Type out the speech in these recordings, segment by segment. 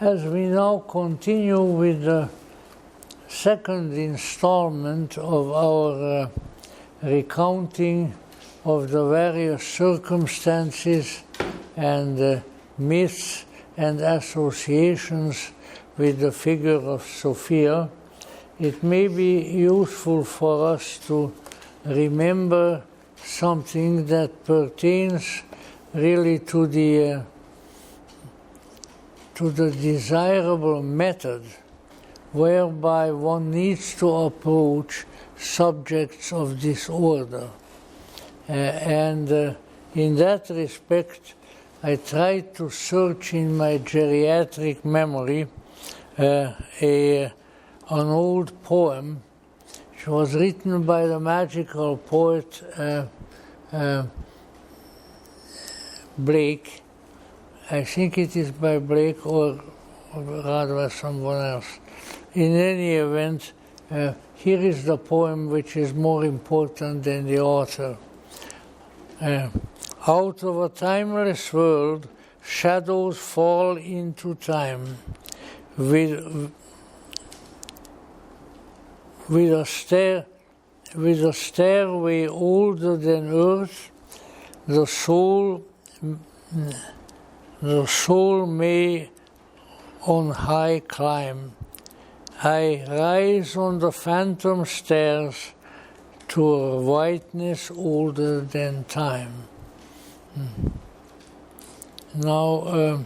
As we now continue with the second installment of our recounting of the various circumstances and myths and associations with the figure of Sophia, it may be useful for us to remember something that pertains really to the desirable method whereby one needs to approach subjects of this order. And in that respect, I tried to search in my geriatric memory an old poem which was written by the magical poet Blake. I think it is by Blake or rather someone else. In any event, here is the poem which is more important than the author. Out of a timeless world, shadows fall into time. With a stairway older than earth, the soul may on high climb. I rise on the phantom stairs to a whiteness older than time. Now,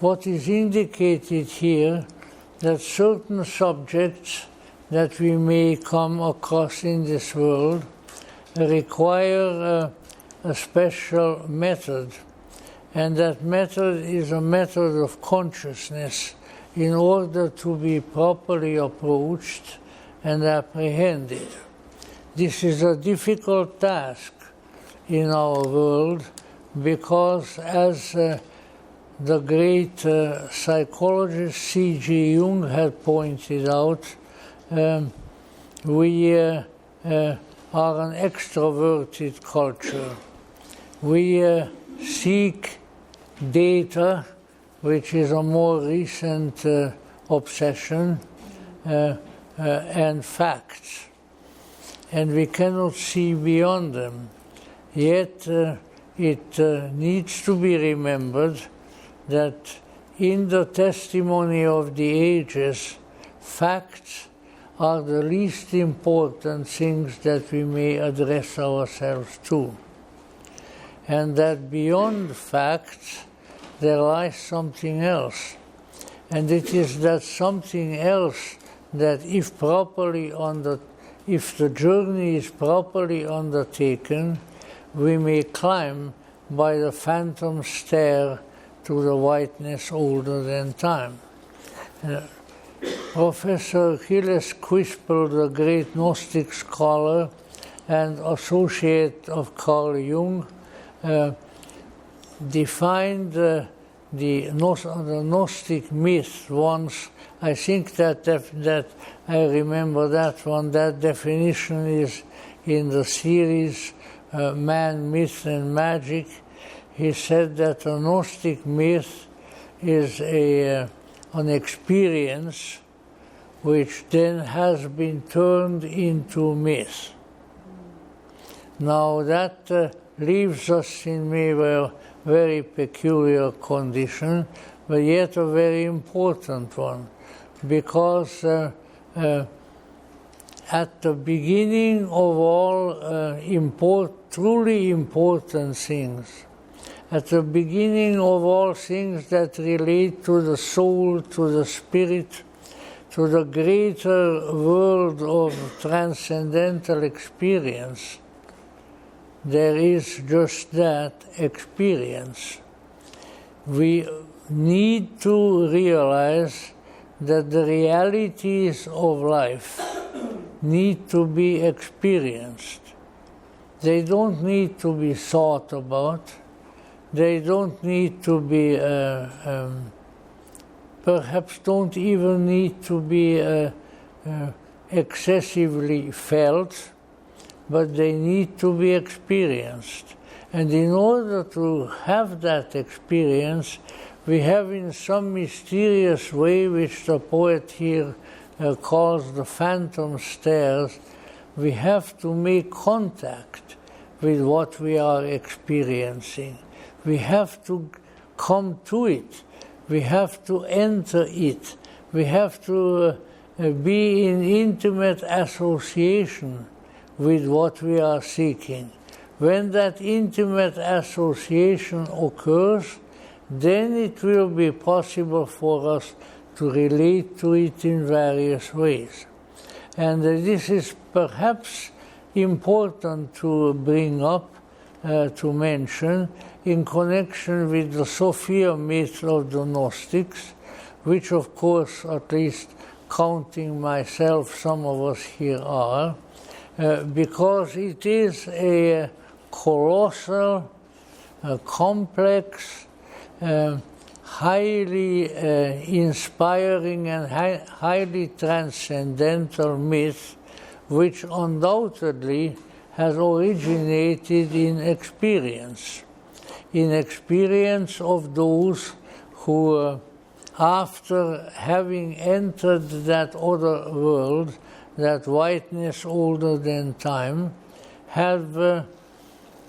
what is indicated here, that certain subjects that we may come across in this world require a special method, and that method is a method of consciousness in order to be properly approached and apprehended. This is a difficult task in our world because, as the great psychologist C.G. Jung had pointed out, we are an extroverted culture. We seek data, which is a more recent obsession, and facts. And we cannot see beyond them. Yet it needs to be remembered that in the testimony of the ages, facts are the least important things that we may address ourselves to. And that beyond facts, there lies something else. And it is that something else that if the journey is properly undertaken, we may climb by the phantom stair to the whiteness older than time. Professor Gilles Quispel, the great Gnostic scholar and associate of Carl Jung, defined the Gnostic myth once. I think that I remember that one. That definition is in the series Man, Myth and Magic. He said that a Gnostic myth is an experience which then has been turned into myth. Now that leaves us in maybe a very peculiar condition, but yet a very important one, because at the beginning of all truly important things, at the beginning of all things that relate to the soul, to the spirit, to the greater world of transcendental experience, there is just that experience. We need to realize that the realities of life need to be experienced. They don't need to be thought about. They don't need to be, perhaps don't even need to be excessively felt, but they need to be experienced. And in order to have that experience, we have in some mysterious way, which the poet here calls the phantom stairs, we have to make contact with what we are experiencing. We have to come to it. We have to enter it. We have to be in intimate association with what we are seeking. When that intimate association occurs, then it will be possible for us to relate to it in various ways. And this is perhaps important to bring up, to mention, in connection with the Sophia myth of the Gnostics, which of course, at least counting myself, some of us here are, because it is a colossal, complex, highly inspiring and highly transcendental myth, which undoubtedly has originated in experience of those who, after having entered that other world, that whiteness older than time, have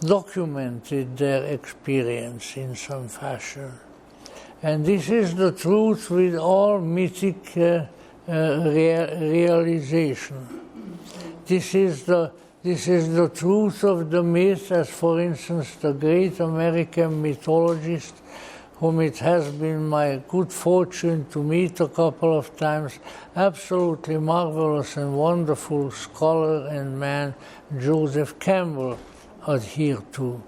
documented their experience in some fashion. And this is the truth with all mythic realization. This is the truth of the myth, as for instance the great American mythologist, whom it has been my good fortune to meet a couple of times, absolutely marvelous and wonderful scholar and man, Joseph Campbell, adhere to.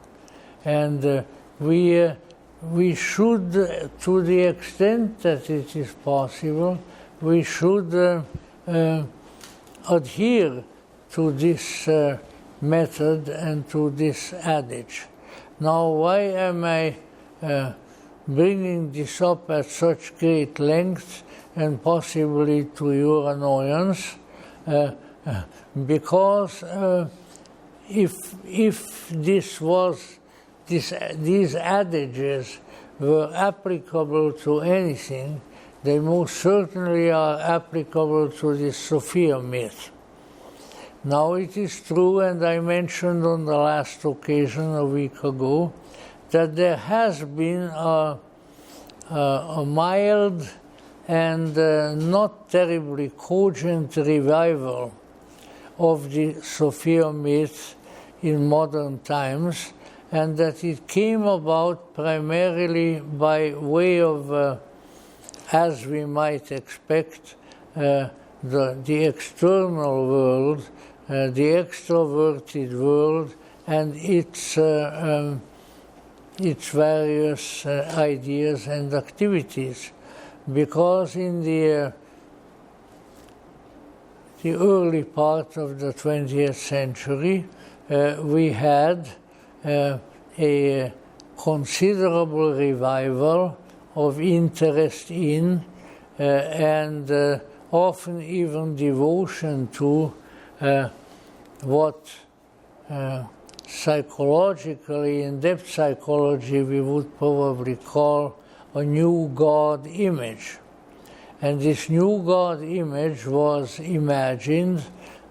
And we should, to the extent that it is possible, we should adhere to this method and to this adage. Now, why am I bringing this up at such great length and possibly to your annoyance? Because if these adages were applicable to anything, they most certainly are applicable to this Sophia myth. Now it is true, and I mentioned on the last occasion a week ago, that there has been a mild and not terribly cogent revival of the Sophia myth in modern times, and that it came about primarily by way of, as we might expect, the external world, the extroverted world, and its various ideas and activities. Because in the early part of the 20th century, we had a considerable revival of interest in and often even devotion to what psychologically, in depth psychology, we would probably call a new God image. And this new God image was imagined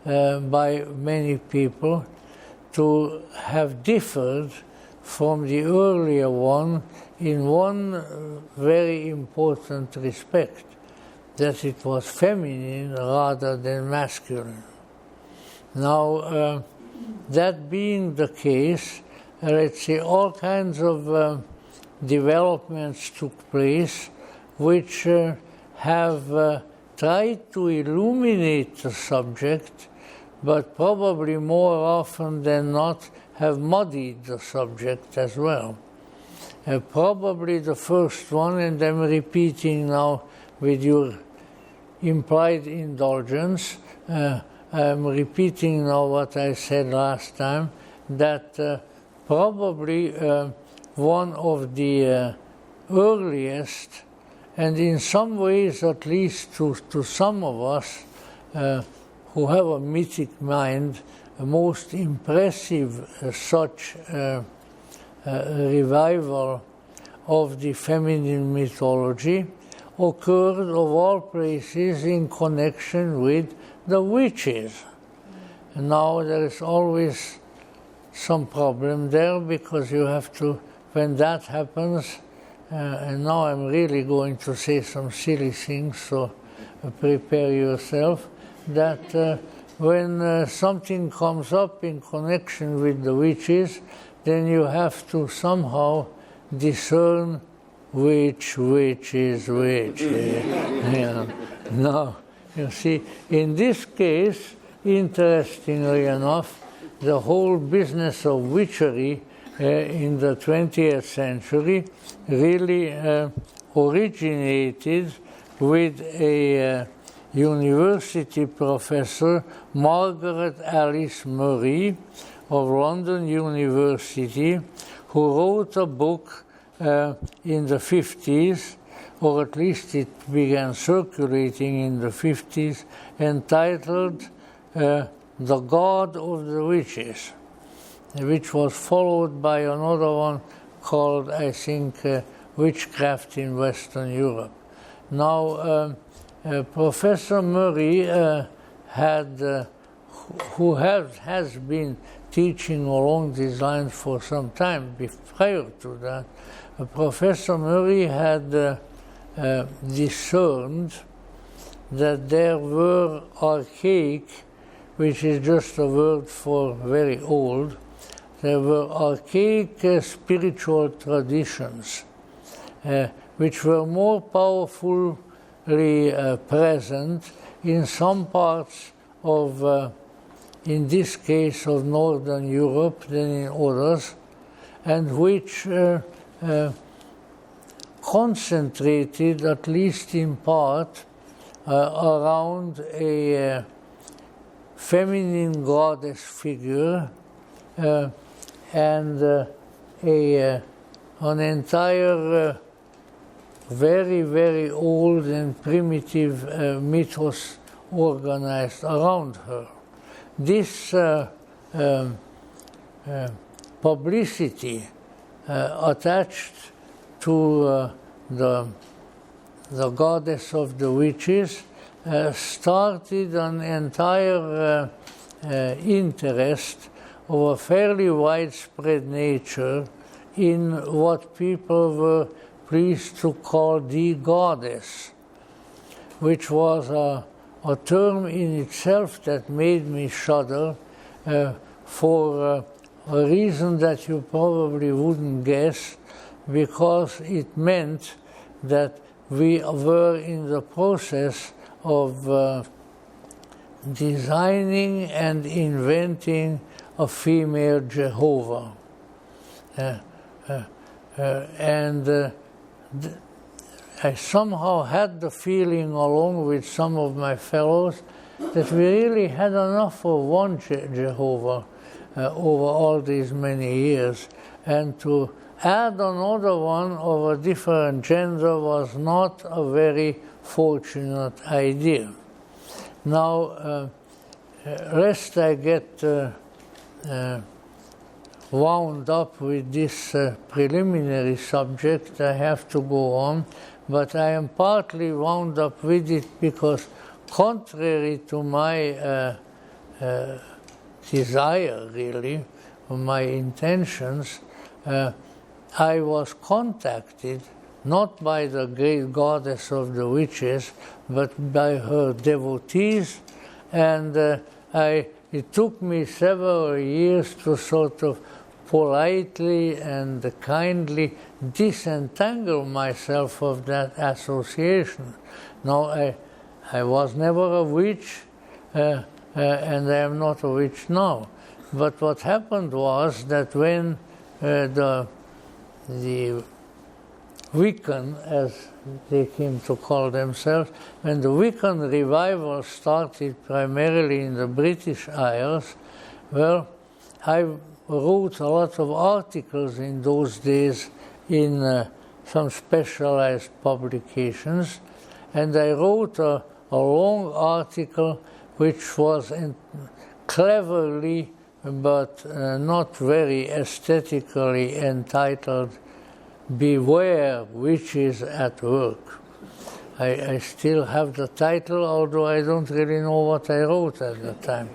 by many people to have differed from the earlier one in one very important respect, that it was feminine rather than masculine. Now, that being the case, let's say all kinds of developments took place which have tried to illuminate the subject, but probably more often than not have muddied the subject as well. Probably the first one, and I'm repeating now with your implied indulgence, I'm repeating now what I said last time, that probably one of the earliest, and in some ways at least to some of us who have a mythic mind, a most impressive such revival of the feminine mythology occurred of all places in connection with the witches. And now there is always some problem there, because you have to, when that happens, and now I'm really going to say some silly things, so prepare yourself, that when something comes up in connection with the witches, then you have to somehow discern which is which. Yeah. Now, you see, in this case, interestingly enough, the whole business of witchery in the 20th century really originated with a university professor, Margaret Alice Murray of London University, who wrote a book in the 50s, or at least it began circulating in the 50s, entitled The God of the Witches, which was followed by another one called, I think, Witchcraft in Western Europe. Now, Professor Murray who has been teaching along these lines for some time prior to that, Professor Murray had discerned that there were archaic, which is just a word for very old, there were archaic spiritual traditions which were more powerfully present in some parts of, in this case, of Northern Europe than in others, and which concentrated, at least in part, around a feminine goddess figure and an entire very, very old and primitive mythos organized around her. This publicity attached to the goddess of the witches started an entire interest of a fairly widespread nature in what people were pleased to call the goddess, which was a term in itself that made me shudder for a reason that you probably wouldn't guess, because it meant that we were in the process of designing and inventing a female Jehovah. And I somehow had the feeling, along with some of my fellows, that we really had enough of one Jehovah over all these many years, and to add another one of a different gender was not a very fortunate idea. Now, lest I get wound up with this preliminary subject, I have to go on, but I am partly wound up with it because, contrary to my desire, really, or my intentions, I was contacted not by the great goddess of the witches, but by her devotees, and it took me several years to sort of politely and kindly disentangle myself of that association. Now, I was never a witch, and I am not a witch now. But what happened was that when the Wiccan, as they came to call themselves, when the Wiccan revival started primarily in the British Isles, well, I wrote a lot of articles in those days in some specialized publications, and I wrote a long article which was cleverly but not very aesthetically entitled beware which is at work. I still have the title, although I don't really know what I wrote at the time.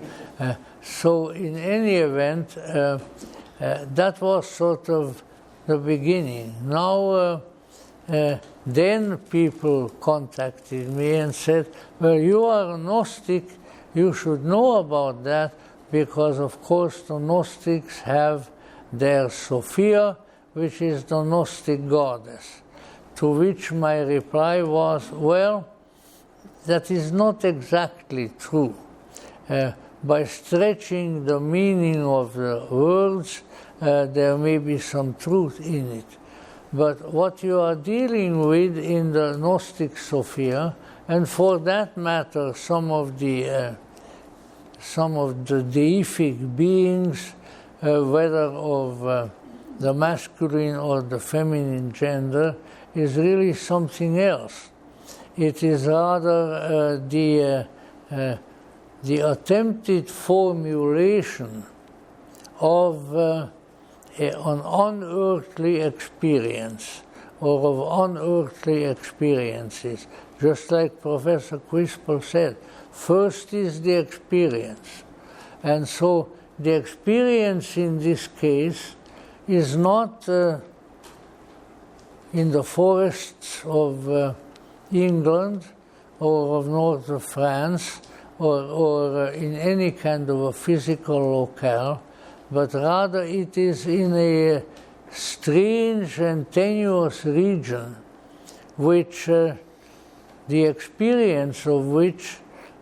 So in any event, that was sort of the beginning. Now, then people contacted me and said, well, you are a Gnostic, you should know about that, because of course the Gnostics have their Sophia, which is the Gnostic goddess. To which my reply was, well, that is not exactly true. By stretching the meaning of the words, there may be some truth in it. But what you are dealing with in the Gnostic Sophia, and for that matter, some of the deific beings, whether of the masculine or the feminine gender, is really something else. It is rather the attempted formulation of an unearthly experience, or of unearthly experiences. Just like Professor Quispel said, first is the experience. And so the experience in this case is not in the forests of England or of north of France or in any kind of a physical locale, but rather it is in a strange and tenuous region which the experience of which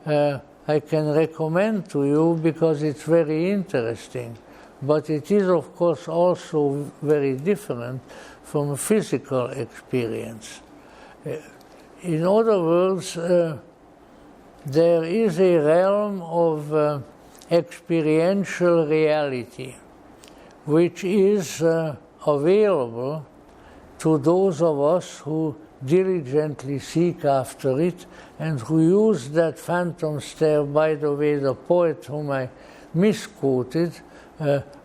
I can recommend to you because it's very interesting. But it is, of course, also very different from a physical experience. In other words, there is a realm of experiential reality which is available to those of us who diligently seek after it and who use that phantom stare. By the way, the poet whom I misquoted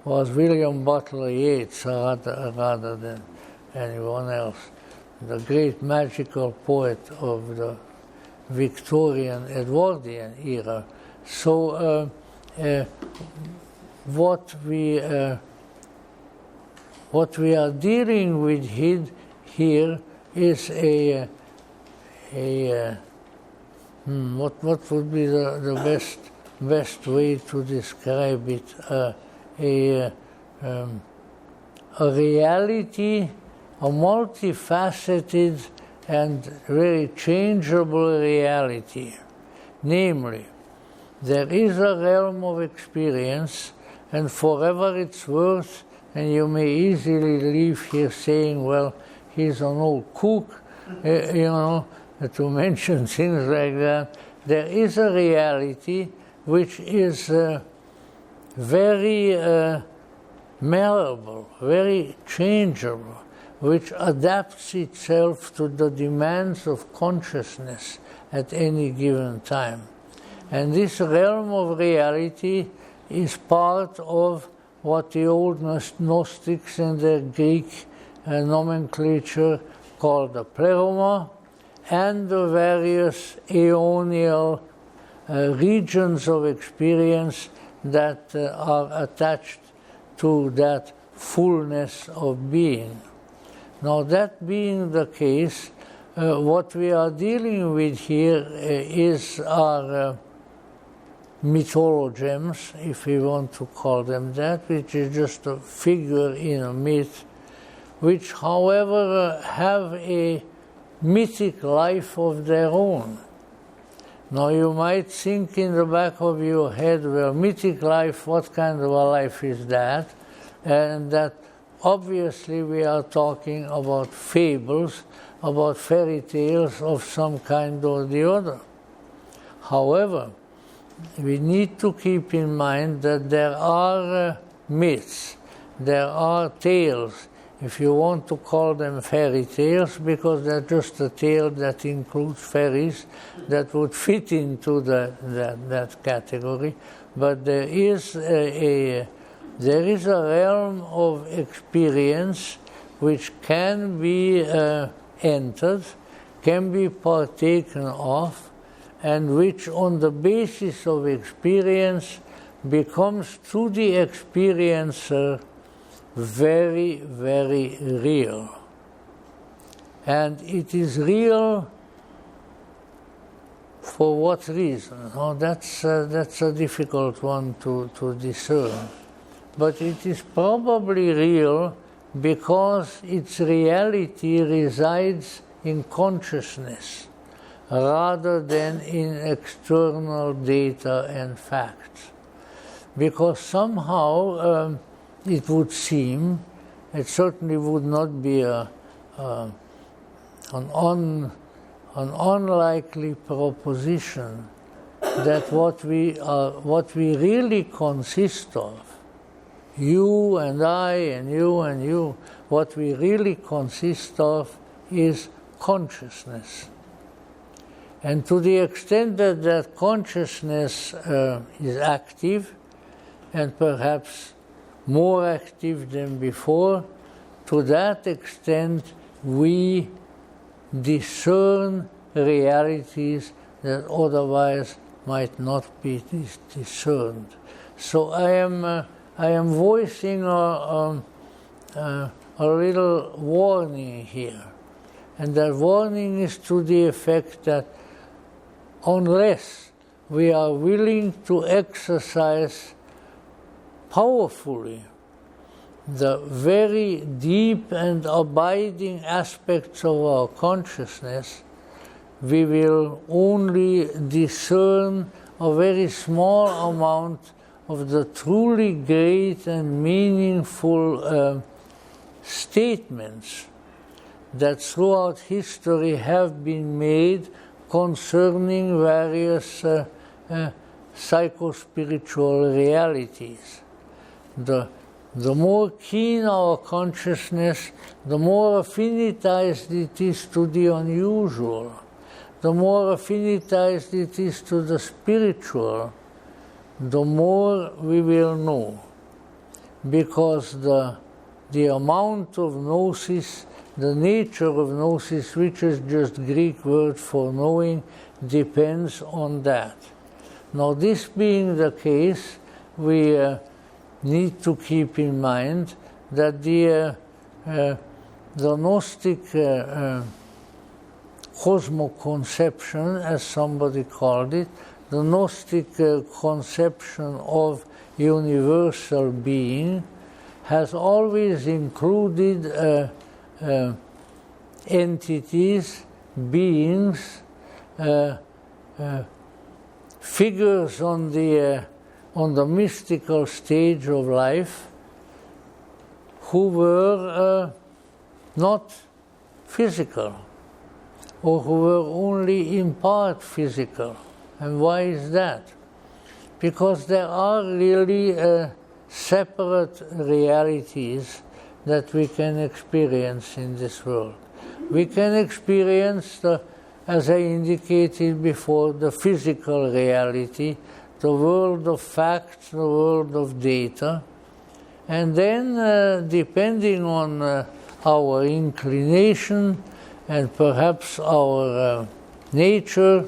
was William Butler Yeats rather than anyone else, the great magical poet of the Victorian Edwardian era. So what we are dealing with here is what would be the best way to describe it? A reality, a multifaceted and very changeable reality. Namely, there is a realm of experience, and forever it's worth, and you may easily leave here saying, well, he's an old cook, to mention things like that. There is a reality which is very malleable, very changeable, which adapts itself to the demands of consciousness at any given time. And this realm of reality is part of what the old Gnostics in their Greek nomenclature called the pleroma, and the various aeonial regions of experience that are attached to that fullness of being. Now, that being the case, what we are dealing with here is our mythologems, if we want to call them that, which is just a figure in a myth, which, however, have a mythic life of their own. Now, you might think in the back of your head, well, mythic life, what kind of a life is that? And that obviously we are talking about fables, about fairy tales of some kind or the other. However, we need to keep in mind that there are myths, there are tales, if you want to call them fairy tales, because they're just a tale that includes fairies that would fit into that category. But there is a realm of experience which can be entered, can be partaken of, and which on the basis of experience becomes to the experiencer very, very real. And it is real for what reason? Oh, that's a difficult one to discern. But it is probably real because its reality resides in consciousness rather than in external data and facts. Because somehow it would seem, it certainly would not be an unlikely proposition, that what we really consist of, you and I and you, what we really consist of is consciousness. And to the extent that that consciousness is active, and perhaps more active than before, to that extent we discern realities that otherwise might not be discerned. So I am voicing a little warning here. And that warning is to the effect that unless we are willing to exercise powerfully the very deep and abiding aspects of our consciousness, we will only discern a very small amount of the truly great and meaningful statements that throughout history have been made concerning various psychospiritual realities. The more keen our consciousness, the more affinitized it is to the unusual, the more affinitized it is to the spiritual, the more we will know. Because the amount of gnosis, the nature of gnosis, which is just Greek word for knowing, depends on that. Now, this being the case, we need to keep in mind that the Gnostic cosmoconception, as somebody called it, the Gnostic conception of universal being, has always included entities, beings, figures on the mystical stage of life who were not physical, or who were only in part physical. And why is that? Because there are really separate realities that we can experience in this world. We can experience, as I indicated before, the physical reality, the world of facts, the world of data, and then depending on our inclination and perhaps our nature,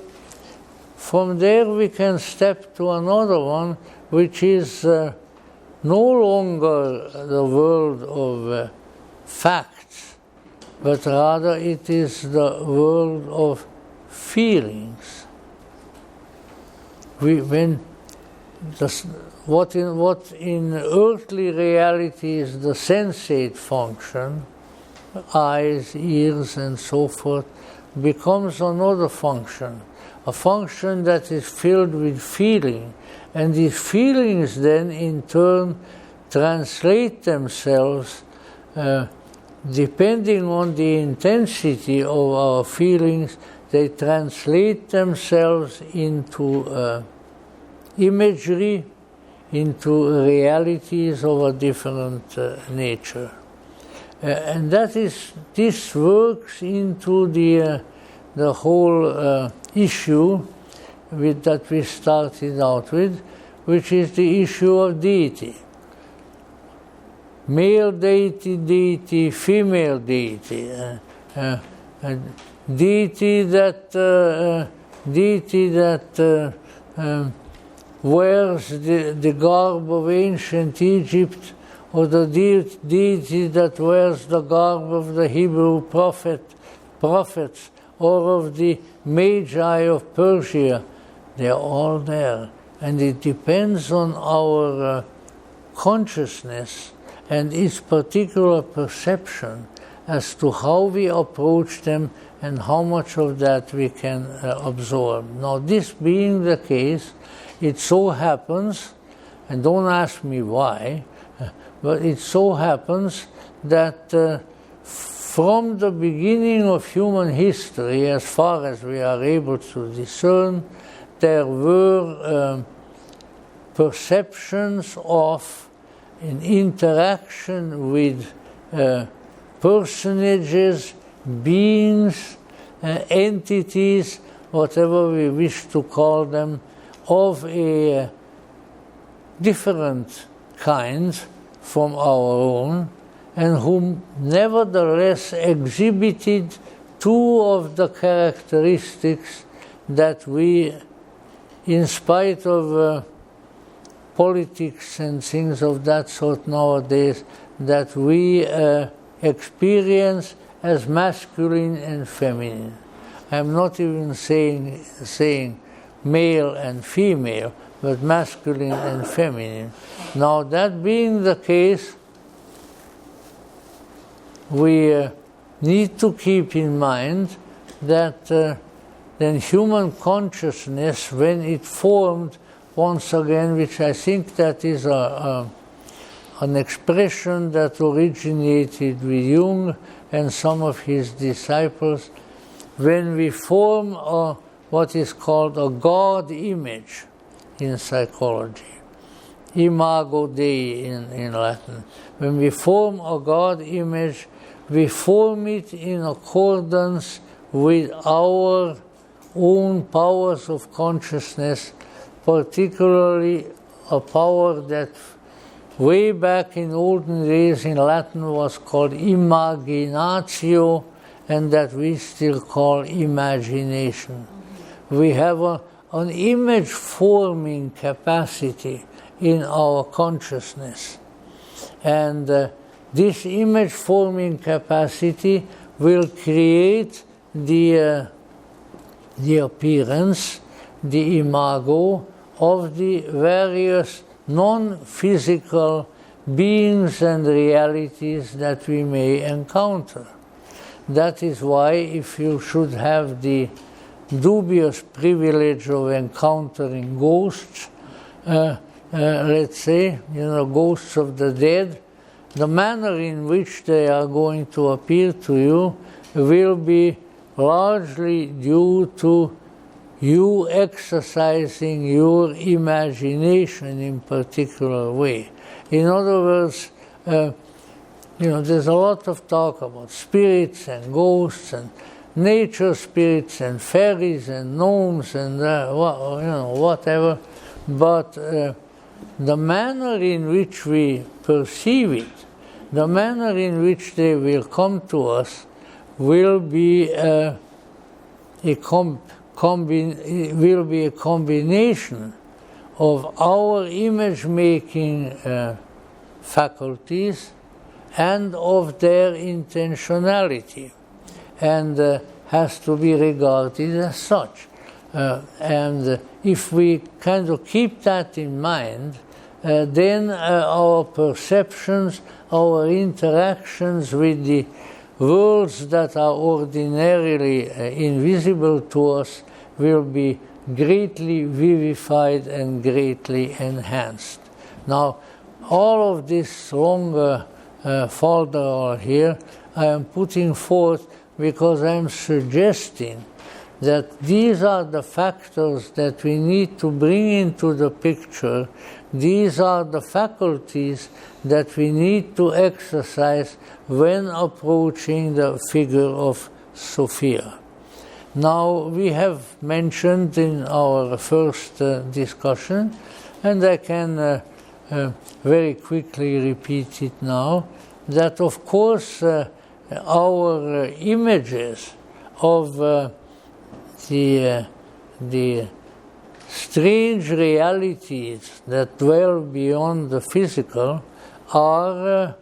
from there we can step to another one, which is no longer the world of facts, but rather it is the world of feelings. What in earthly reality is the sensate function, eyes, ears, and so forth, becomes another function, a function that is filled with feeling. And these feelings then in turn translate themselves, depending on the intensity of our feelings, they translate themselves into imagery, into realities of a different nature. And this works into the whole issue that we started out with, which is the issue of deity. male deity, female deity, deity that wears the garb of ancient Egypt, or the deity that wears the garb of the Hebrew prophets, or of the Magi of Persia. They are all there. And it depends on our consciousness and its particular perception as to how we approach them and how much of that we can absorb. Now, this being the case, it so happens, and don't ask me why, but it so happens that from the beginning of human history, as far as we are able to discern, there were perceptions of an interaction with personages, beings, entities, whatever we wish to call them, of a different kind from our own, and who nevertheless exhibited two of the characteristics that we, in spite of politics and things of that sort nowadays, that we experience as masculine and feminine. I'm not even saying male and female, but masculine and feminine. Now, that being the case, we need to keep in mind that then human consciousness, when it formed, once again, which I think that is an expression that originated with Jung and some of his disciples, when we form what is called a God image in psychology, imago Dei in Latin. When we form a God image, we form it in accordance with our own powers of consciousness, particularly a power that way back in olden days in Latin was called imaginatio, and that we still call imagination. We have an image-forming capacity in our consciousness. And this image-forming capacity will create the appearance, the imago, of the various non-physical beings and realities that we may encounter. That is why, if you should have the dubious privilege of encountering ghosts, let's say, ghosts of the dead, the manner in which they are going to appear to you will be largely due to you exercising your imagination in particular way. In other words, there's a lot of talk about spirits and ghosts and nature spirits and fairies and gnomes and whatever, but the manner in which we perceive it, the manner in which they will come to us, will be a combination of our image-making faculties and of their intentionality, and has to be regarded as such. And if we kind of keep that in mind, then our perceptions, our interactions with the worlds that are ordinarily invisible to us will be greatly vivified and greatly enhanced. Now, all of this longer folder here I am putting forth because I am suggesting that these are the factors that we need to bring into the picture. These are the faculties that we need to exercise when approaching the figure of Sophia. Now, we have mentioned in our first discussion, and I can very quickly repeat it now, that of course our images of the strange realities that dwell beyond the physical are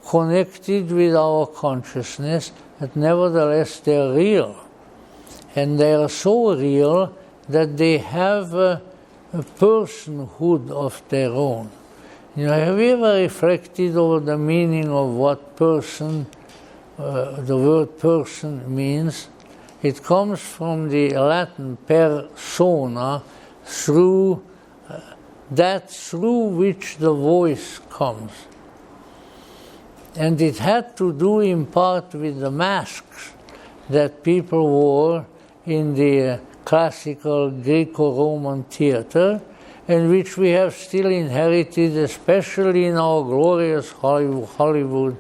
connected with our consciousness, but nevertheless they're real. And they are so real that they have a personhood of their own. You know, have you ever reflected over the meaning of what person, the word person means? It comes from the Latin persona, through which the voice comes. And it had to do in part with the masks that people wore in the classical Greco-Roman theater, and which we have still inherited, especially in our glorious Hollywood,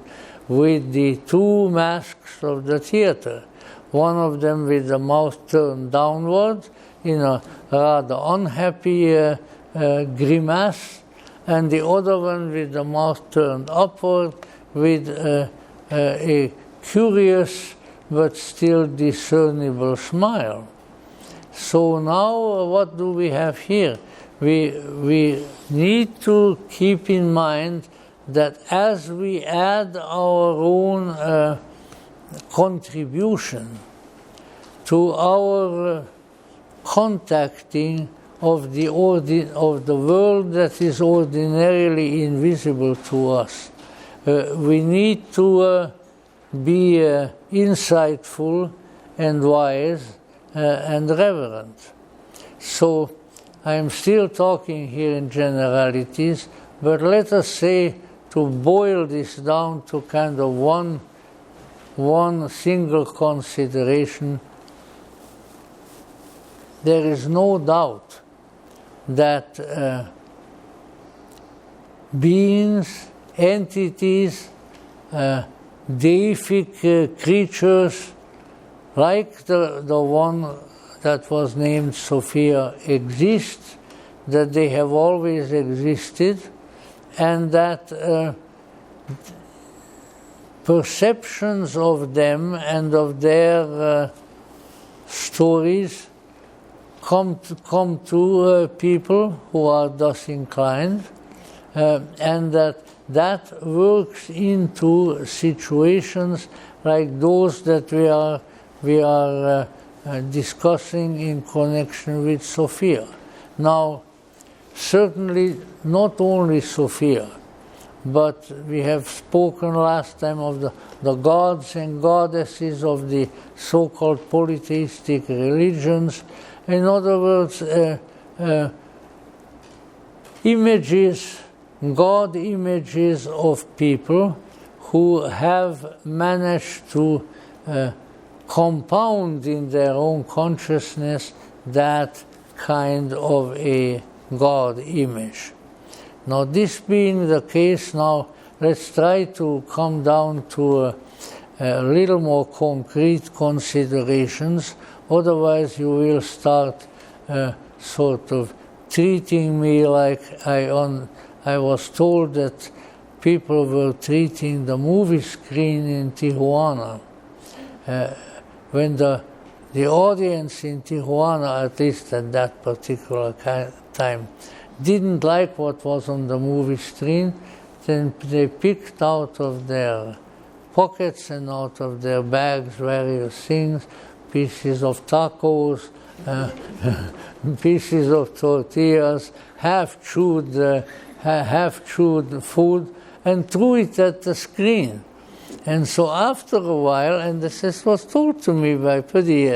with the two masks of the theater. One of them with the mouth turned downward in a rather unhappy grimace, and the other one with the mouth turned upward with a curious but still discernible smile. So now what do we have here? We need to keep in mind that as we add our own contribution to our contacting of the world that is ordinarily invisible to us, we need to be insightful and wise and reverent. So I am still talking here in generalities, but let us say, to boil this down to kind of one single consideration, there is no doubt that beings, entities, deific creatures, like the one that was named Sophia, exist, that they have always existed, and that perceptions of them and of their stories come to people who are thus inclined, and that works into situations like those that we are discussing in connection with Sophia. Now, certainly not only Sophia, but we have spoken last time of the gods and goddesses of the so-called polytheistic religions. In other words, images, God images of people who have managed to compound in their own consciousness that kind of a God image. Now, this being the case, now let's try to come down to a little more concrete considerations. Otherwise, you will start sort of treating me like I was told that people were treating the movie screen in Tijuana. When the audience in Tijuana, at least at that particular time, didn't like what was on the movie screen, then they picked out of their pockets and out of their bags various things, pieces of tacos, pieces of tortillas, half-chewed food, and threw it at the screen. And so after a while, and this was told to me by a pretty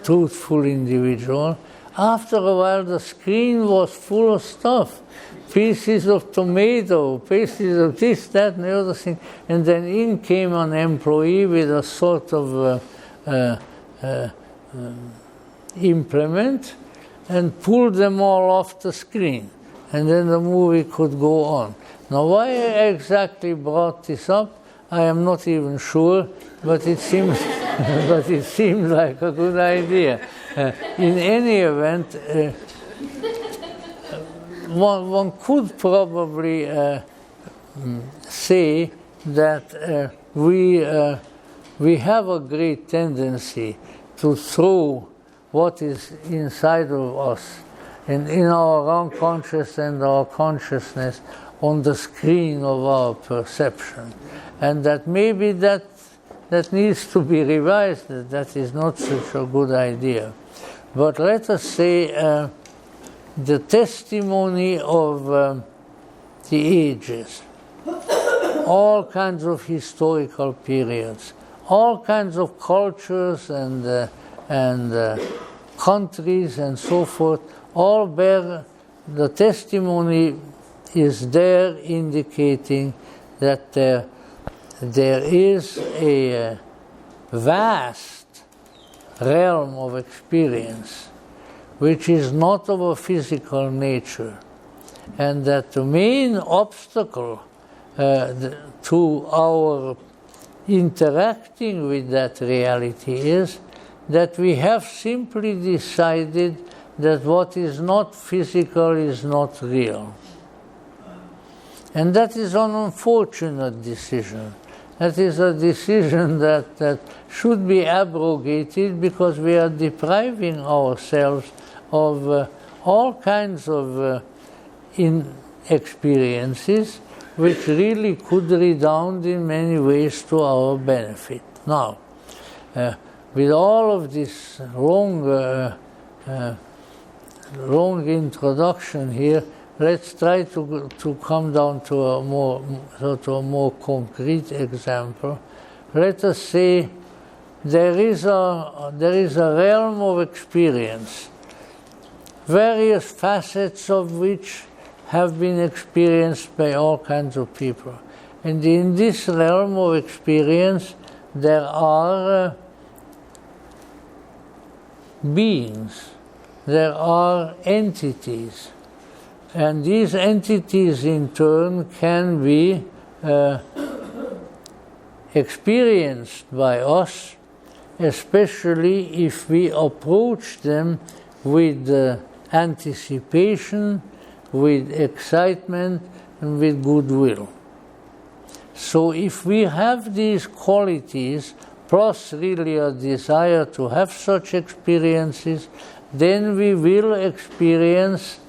truthful individual, after a while the screen was full of stuff, pieces of tomato, pieces of this, that, and the other thing. And then in came an employee with a sort of implement and pulled them all off the screen. And then the movie could go on. Now, why I exactly brought this up, I am not even sure, but it seems, but it seemed like a good idea. In any event, one could probably say that we have a great tendency to throw what is inside of us and in our unconscious and our consciousness on the screen of our perception, and that maybe that needs to be revised. That is not such a good idea. But let us say the testimony of the ages, all kinds of historical periods, all kinds of cultures and countries and so forth, all bear the testimony is there indicating that there is a vast realm of experience which is not of a physical nature, and that the main obstacle to our interacting with that reality is that we have simply decided that what is not physical is not real. And that is an unfortunate decision. That is a decision that should be abrogated, because we are depriving ourselves of all kinds of experiences which really could redound in many ways to our benefit. Now, with all of this long introduction here, let's try to come down to a more concrete example. Let us say there is a realm of experience, various facets of which have been experienced by all kinds of people. And in this realm of experience, there are beings, there are entities. And these entities in turn can be experienced by us, especially if we approach them with anticipation, with excitement, and with goodwill. So if we have these qualities, plus really a desire to have such experiences, then we will experience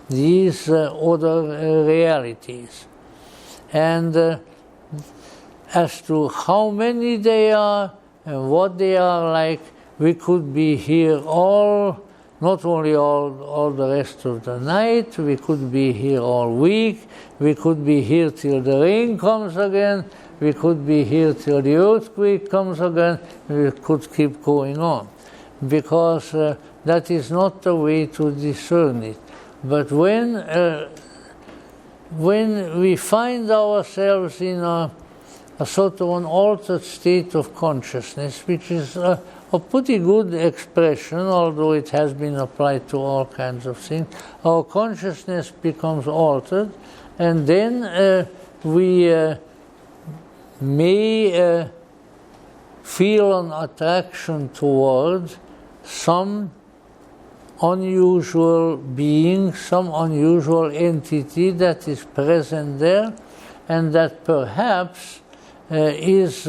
these other realities. And as to how many they are and what they are like, we could be here not only all the rest of the night, we could be here all week, we could be here till the rain comes again, we could be here till the earthquake comes again, we could keep going on. Because that is not the way to discern it. But when we find ourselves in a sort of an altered state of consciousness, which is a pretty good expression, although it has been applied to all kinds of things, our consciousness becomes altered, and then we may feel an attraction towards some unusual being, some unusual entity that is present there, and that perhaps is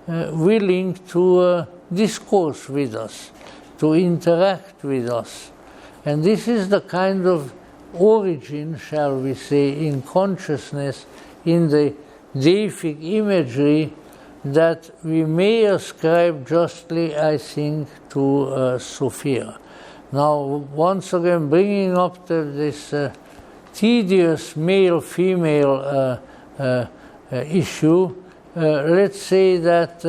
willing to discourse with us, to interact with us. And this is the kind of origin, shall we say, in consciousness, in the deific imagery, that we may ascribe justly, I think, to Sophia. Now, once again, bringing up this tedious male-female issue, let's say that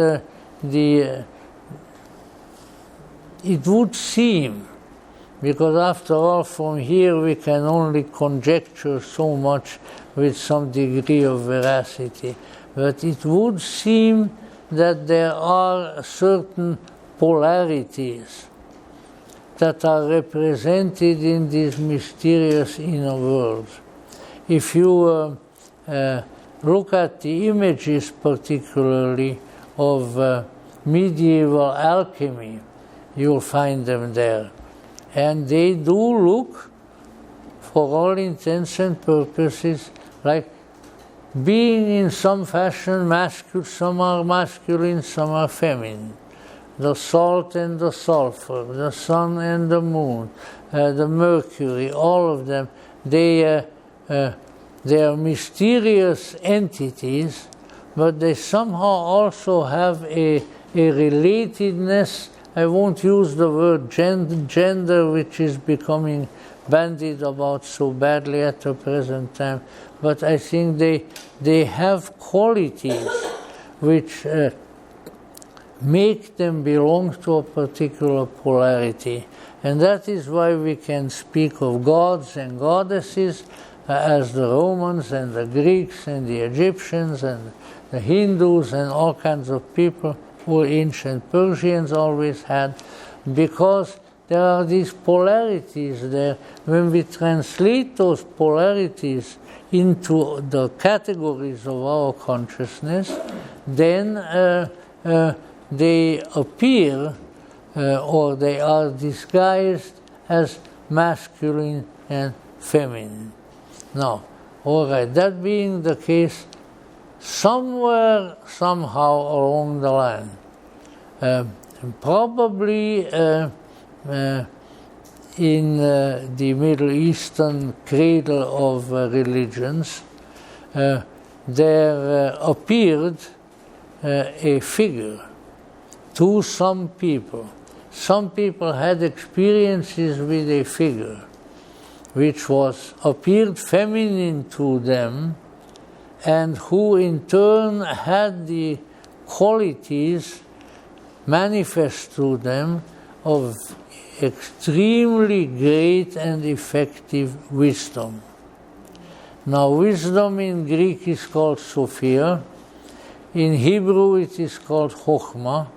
it would seem, because after all, from here we can only conjecture so much with some degree of veracity, but it would seem that there are certain polarities that are represented in these mysterious inner worlds. If you look at the images, particularly of medieval alchemy, you'll find them there. And they do look for all intents and purposes, like being in some fashion masculine, some are masculine, some are feminine. The salt and the sulfur, the sun and the moon, the mercury, all of them, they are mysterious entities, but they somehow also have a relatedness. I won't use the word gender, which is becoming bandied about so badly at the present time, but I think they have qualities which make them belong to a particular polarity. And that is why we can speak of gods and goddesses as the Romans and the Greeks and the Egyptians and the Hindus and all kinds of people who ancient Persians always had, because there are these polarities there. When we translate those polarities into the categories of our consciousness, then they appear or they are disguised as masculine and feminine. Now, all right, that being the case, somewhere, somehow along the line, probably in the Middle Eastern cradle of religions, there appeared a figure to some people. Some people had experiences with a figure which appeared feminine to them, and who in turn had the qualities manifest to them of extremely great and effective wisdom. Now, wisdom in Greek is called Sophia. In Hebrew it is called Chokhmah,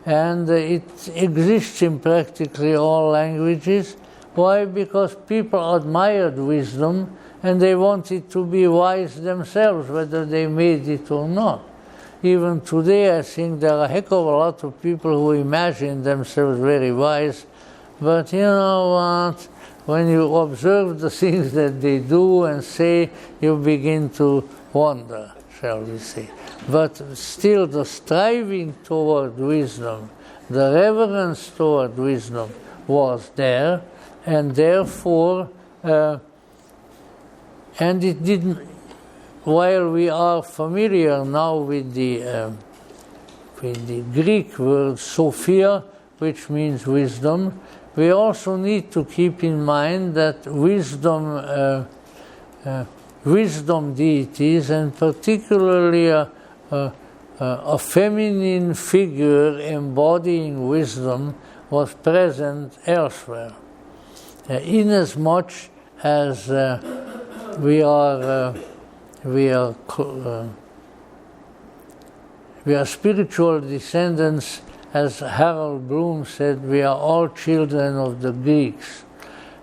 and it exists in practically all languages. Why? Because people admired wisdom and they wanted to be wise themselves, whether they made it or not. Even today, I think there are a heck of a lot of people who imagine themselves very wise, but you know what? When you observe the things that they do and say, you begin to wonder, shall we say. But still, the striving toward wisdom, the reverence toward wisdom was there, and therefore, and it didn't, while we are familiar now with the Greek word Sophia, which means wisdom, we also need to keep in mind that wisdom deities, and particularly a feminine figure embodying wisdom, was present elsewhere. Inasmuch as we are spiritual descendants, as Harold Bloom said, we are all children of the Greeks.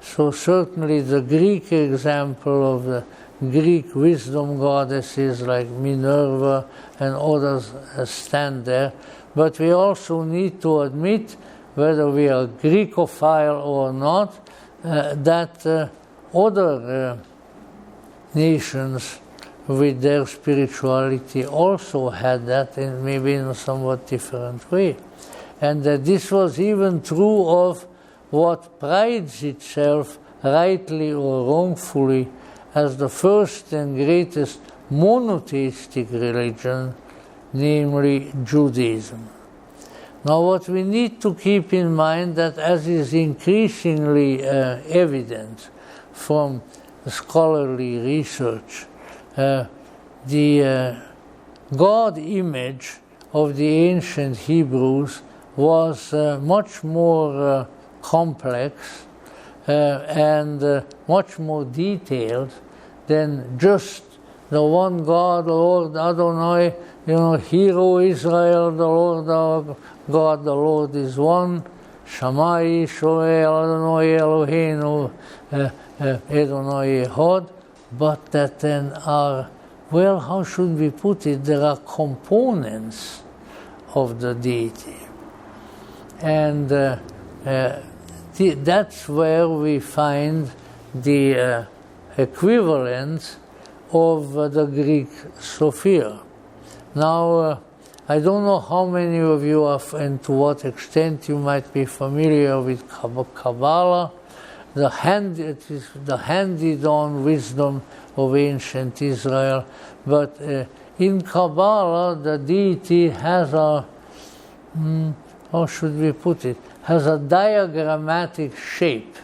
So certainly the Greek example of the Greek wisdom goddesses like Minerva and others stand there. But we also need to admit, whether we are Greekophile or not, that other nations with their spirituality also had that, and maybe in a somewhat different way. And that this was even true of what prides itself, rightly or wrongfully, as the first and greatest monotheistic religion, namely Judaism. Now, what we need to keep in mind, that as is increasingly evident from scholarly research, the God image of the ancient Hebrews was much more complex and much more detailed than just the one God, Lord Adonai, Hear, O Israel, the Lord our God, the Lord is one. Shammai, Shoel, Adonai Eloheinu, Adonai Echad. But that then are, well, how should we put it? There are components of the deity. And that's where we find the equivalent of the Greek Sophia. Now, I don't know how many of you are, and to what extent you might be familiar with Kabbalah, it is the handed-on wisdom of ancient Israel. But in Kabbalah, the deity has a, how should we put it, has a diagrammatic shape.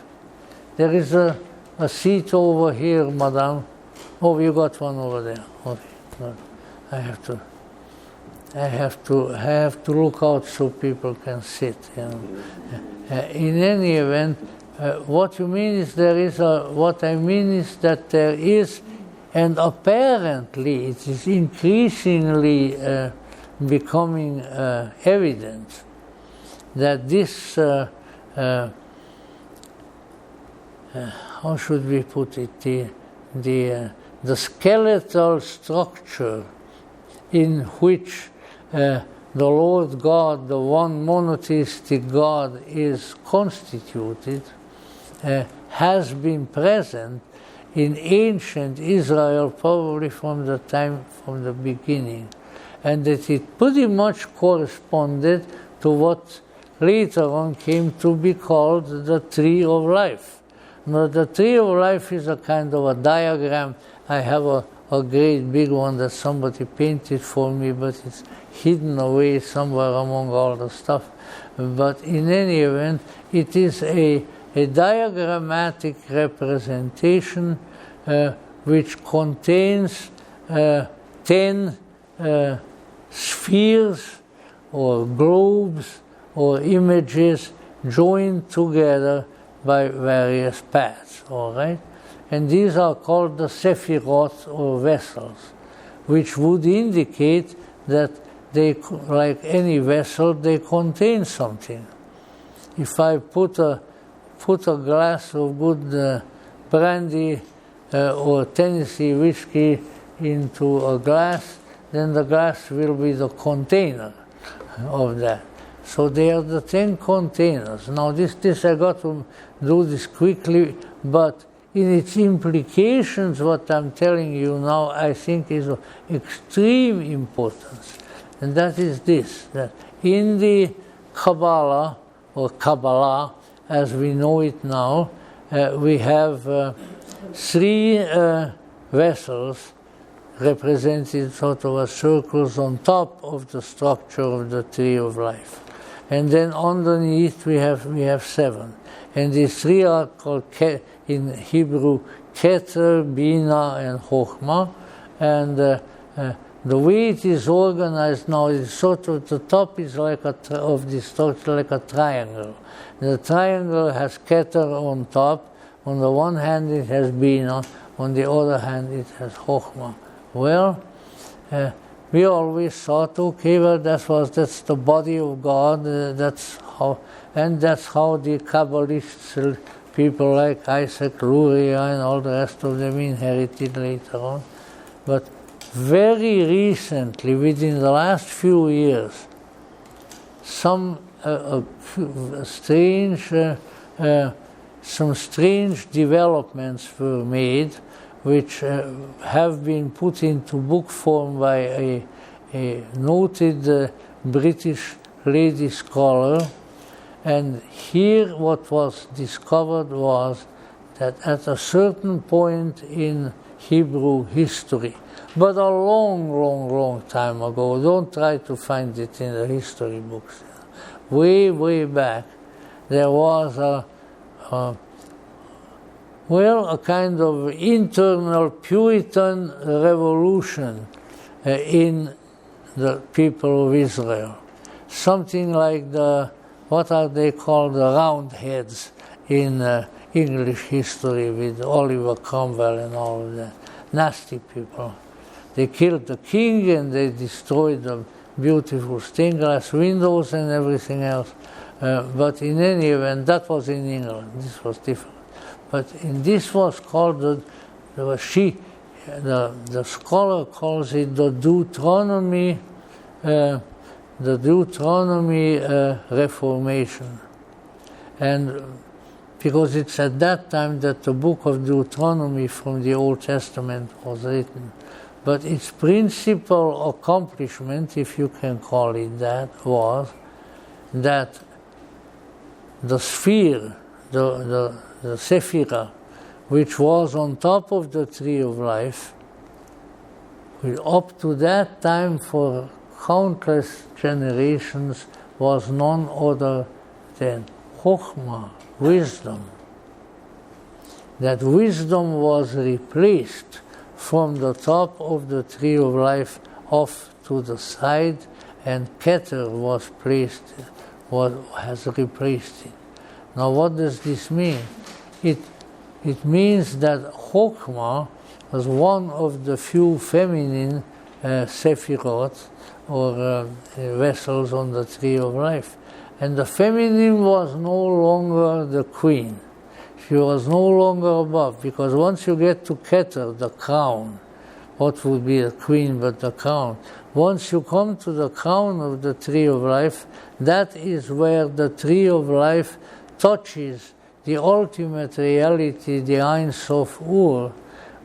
There is a seat over here, madam. Oh, you got one over there. Okay, good. I have to look out so people can sit. You know. In any event, what you mean is what I mean is that there is, and apparently it is increasingly becoming evident that this, how should we put it, the skeletal structure in which the Lord God, the one monotheistic God, is constituted, has been present in ancient Israel probably from the beginning, and that it pretty much corresponded to what later on came to be called the Tree of Life. Now, the Tree of Life is a kind of a diagram. I have a great big one that somebody painted for me, but it's hidden away somewhere among all the stuff. But in any event, it is a diagrammatic representation which contains 10 spheres or globes or images joined together by various paths, all right? And these are called the Sephirot, or vessels, which would indicate that they, like any vessel, they contain something. If I put a glass of good brandy or Tennessee whiskey into a glass, then the glass will be the container of that. So they are the 10 containers. Now this I got to do this quickly, but in its implications, what I'm telling you now, I think is of extreme importance. And that is this, that in the Kabbalah, or Kabbalah, as we know it now, we have 3 vessels represented sort of as circles on top of the structure of the Tree of Life. And then underneath we have 7. And these 3 are called, in Hebrew, Keter, Bina, and Chochmah. And the way it is organized now is sort of, the top is like of the structure like a triangle. The triangle has Keter on top. On the one hand it has Bina, on the other hand it has Chochmah. Well, we always thought, okay, well, that's the body of God, that's how the Kabbalists, people like Isaac Luria and all the rest of them inherited later on. But very recently, within the last few years, some strange developments were made, which have been put into book form by a noted British lady scholar. And here what was discovered was that at a certain point in Hebrew history, but a long time ago, don't try to find it in the history books, way back, there was a kind of internal Puritan revolution in the people of Israel. Something like what are they called, the Roundheads in English history, with Oliver Cromwell and all of that. Nasty people. They killed the king and they destroyed the beautiful stained glass windows and everything else. But in any event, that was in England. This was different. But in this was called the scholar calls it the Deuteronomy Reformation. And because it's at that time that the book of Deuteronomy from the Old Testament was written. But its principal accomplishment, if you can call it that, was that the sphere, the sephira, which was on top of the tree of life, up to that time for countless generations was none other than Chokhmah, wisdom. That wisdom was replaced from the top of the tree of life off to the side, and Keter has replaced it. Now what does this mean? It means that Chokhmah was one of the few feminine sephirot, or vessels on the tree of life. And the feminine was no longer the queen. She was no longer above, because once you get to Keter, the crown, what would be a queen but the crown? Once you come to the crown of the tree of life, that is where the tree of life touches the ultimate reality, the Ein Sof Ur,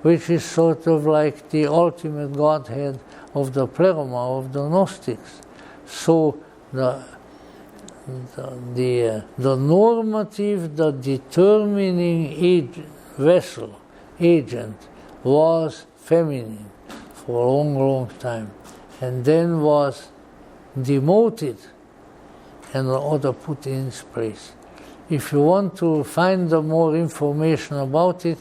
which is sort of like the ultimate Godhead of the Pleroma, of the Gnostics. So the normative, the determining agent was feminine for a long, long time, and then was demoted and the other put in its place. If you want to find more information about it,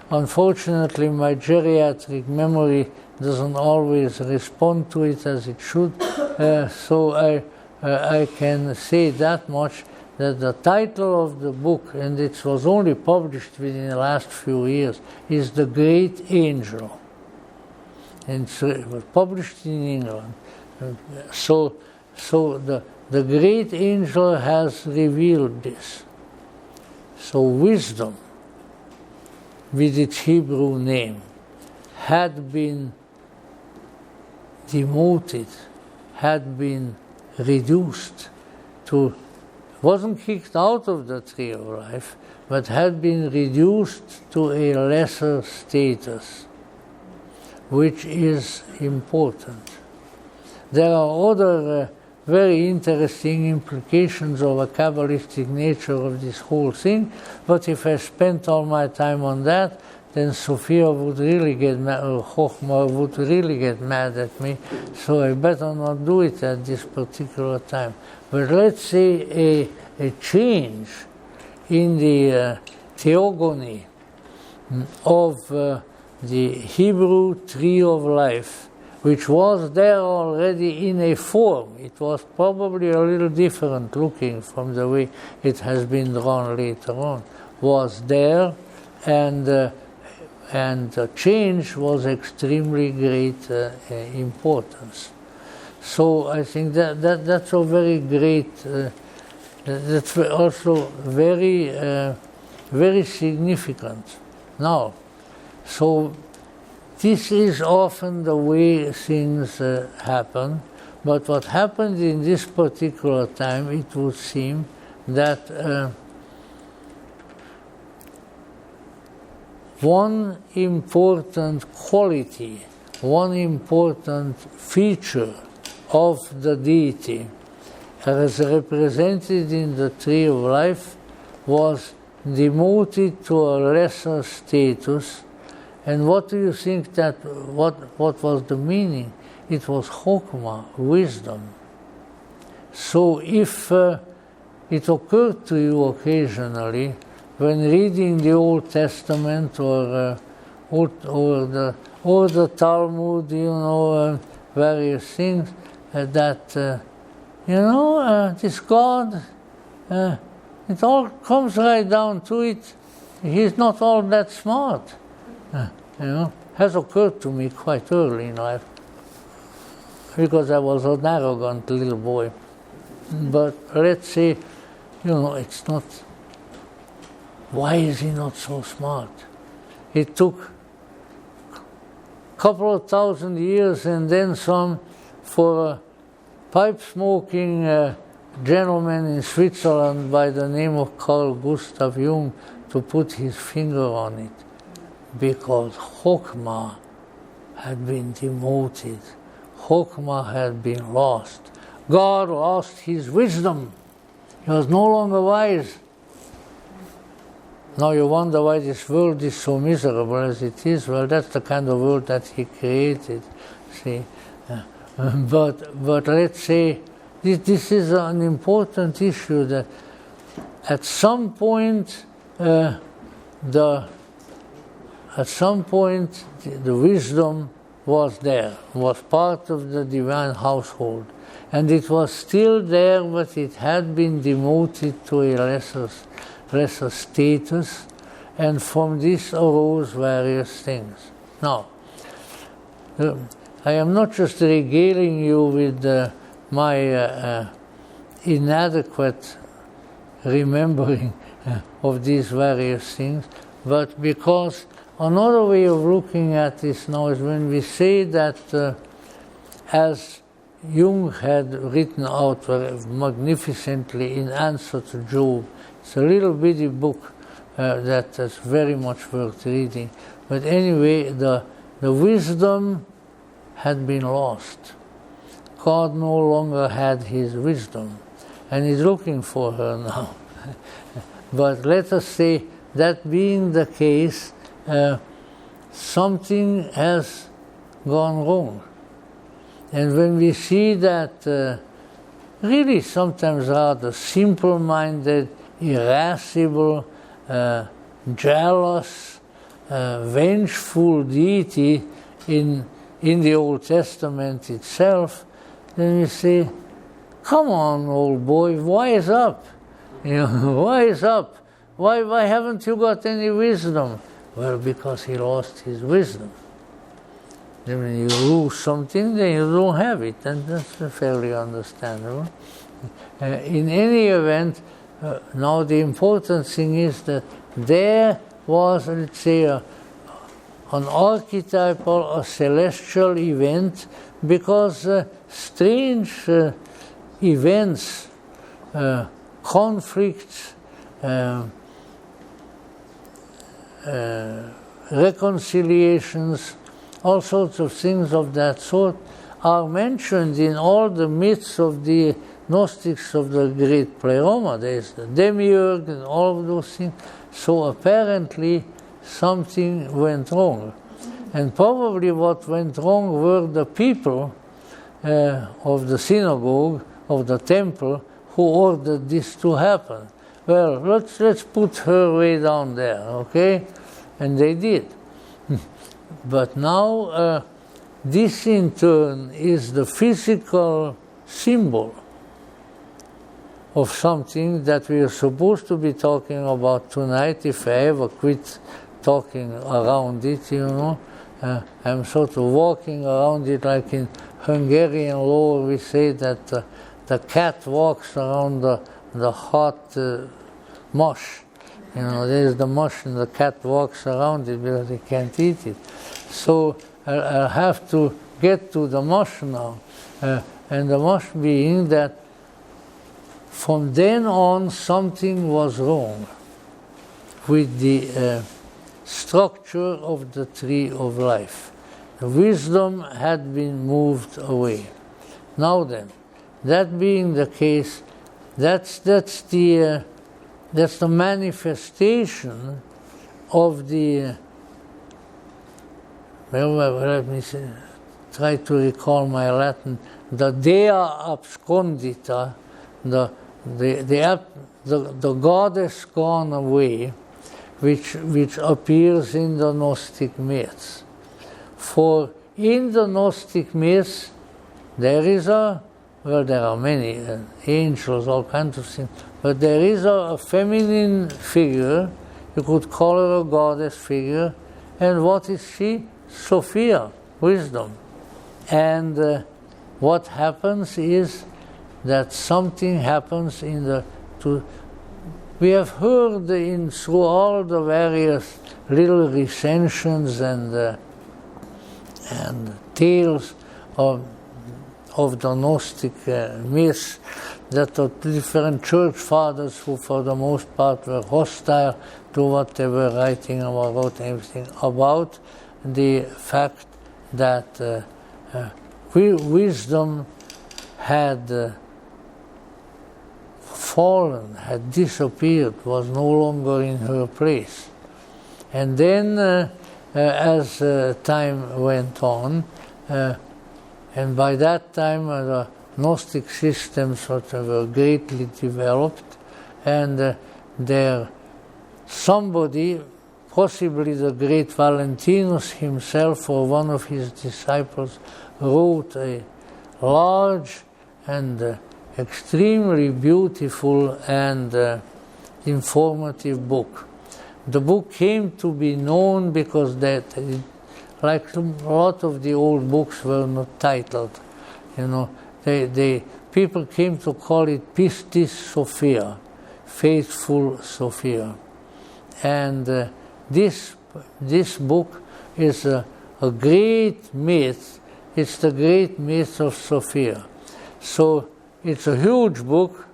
unfortunately my geriatric memory doesn't always respond to it as it should, so I can say that much, that the title of the book, and it was only published within the last few years, is The Great Angel. And so it was published in England. So the Great Angel has revealed this. So wisdom, with its Hebrew name, had been demoted, had been reduced to, wasn't kicked out of the tree of life, but had been reduced to a lesser status, which is important. There are other very interesting implications of a Kabbalistic nature of this whole thing, but if I spent all my time on that, then Sophia would really get mad, or Chokhmah would really get mad at me, so I better not do it at this particular time. But let's say a change in the theogony of the Hebrew tree of life, which was there already in a form. It was probably a little different looking from the way it has been drawn later on, was there, and the change was extremely great importance. So I think that's a very great, that's also very, very significant. Now, so this is often the way things happen, but what happened in this particular time, it would seem that one important quality, one important feature of the deity as represented in the tree of life was demoted to a lesser status. And what do you think that, what was the meaning? It was Chokhmah, wisdom. So if it occurred to you occasionally, when reading the Old Testament or the Talmud, you know, various things, that, you know, this God, it all comes right down to it. He's not all that smart. You know, has occurred to me quite early in life, because I was an arrogant little boy. But let's say, you know, it's not, why is he not so smart? It took a couple of thousand years and then some for a pipe-smoking gentleman in Switzerland by the name of Carl Gustav Jung to put his finger on it, because Chokmah had been demoted. Chokmah had been lost. God lost his wisdom. He was no longer wise. Now you wonder why this world is so miserable as it is. Well, that's the kind of world that he created. See, but let's say this is an important issue, that at some point the wisdom was there, was part of the divine household, and it was still there, but it had been demoted to a lesser status, and from this arose various things. Now, I am not just regaling you with my inadequate remembering of these various things, but because another way of looking at this now is when we say that, as Jung had written out magnificently in answer to Job, it's a little bitty book that is very much worth reading. But anyway, the wisdom had been lost. God no longer had his wisdom, and he's looking for her now. But let us say, that being the case, something has gone wrong. And when we see that really sometimes rather simple-minded, irascible, jealous, vengeful deity in the Old Testament itself, then we say, come on, old boy, wise up. Wise up. Why haven't you got any wisdom? Well, because he lost his wisdom. Then when you lose something, then you don't have it, and that's fairly understandable. In any event, now the important thing is that there was, let's say, an archetypal, a celestial event, because strange events, conflicts, reconciliations, all sorts of things of that sort are mentioned in all the myths of the Gnostics of the great Pleroma. There is the demiurge and all of those things. So apparently something went wrong. And probably what went wrong were the people of the synagogue, of the temple, who ordered this to happen. Well, let's put her way down there, okay? And they did. But now this in turn is the physical symbol of something that we are supposed to be talking about tonight. If I ever quit talking around it, I'm sort of walking around it like in Hungarian law we say that the cat walks around the hot mush. There's the mush and the cat walks around it because he can't eat it. So I'll have to get to the mush now. And the mush being that from then on something was wrong with the structure of the tree of life. The wisdom had been moved away. Now then, that being the case, that's the manifestation of the, let me try to recall my Latin, the dea abscondita, the goddess gone away, which appears in the Gnostic myths. For in the Gnostic myths, there are many angels, all kinds of things, but there is a feminine figure, you could call her a goddess figure, and what is she? Sophia, wisdom. And what happens is that something happens we have heard through all the various little recensions and tales of the Gnostic myths that the different church fathers, who for the most part were hostile to what they were writing about, wrote everything about the fact that wisdom had fallen, had disappeared, was no longer in her place. And then as time went on, and by that time the Gnostic systems were greatly developed, and somebody, possibly the great Valentinus himself or one of his disciples, wrote a large and extremely beautiful and informative book. The book came to be known because like a lot of the old books were not titled. People came to call it Pistis Sophia, Faithful Sophia. And this book is a great myth. It's the great myth of Sophia. So it's a huge book,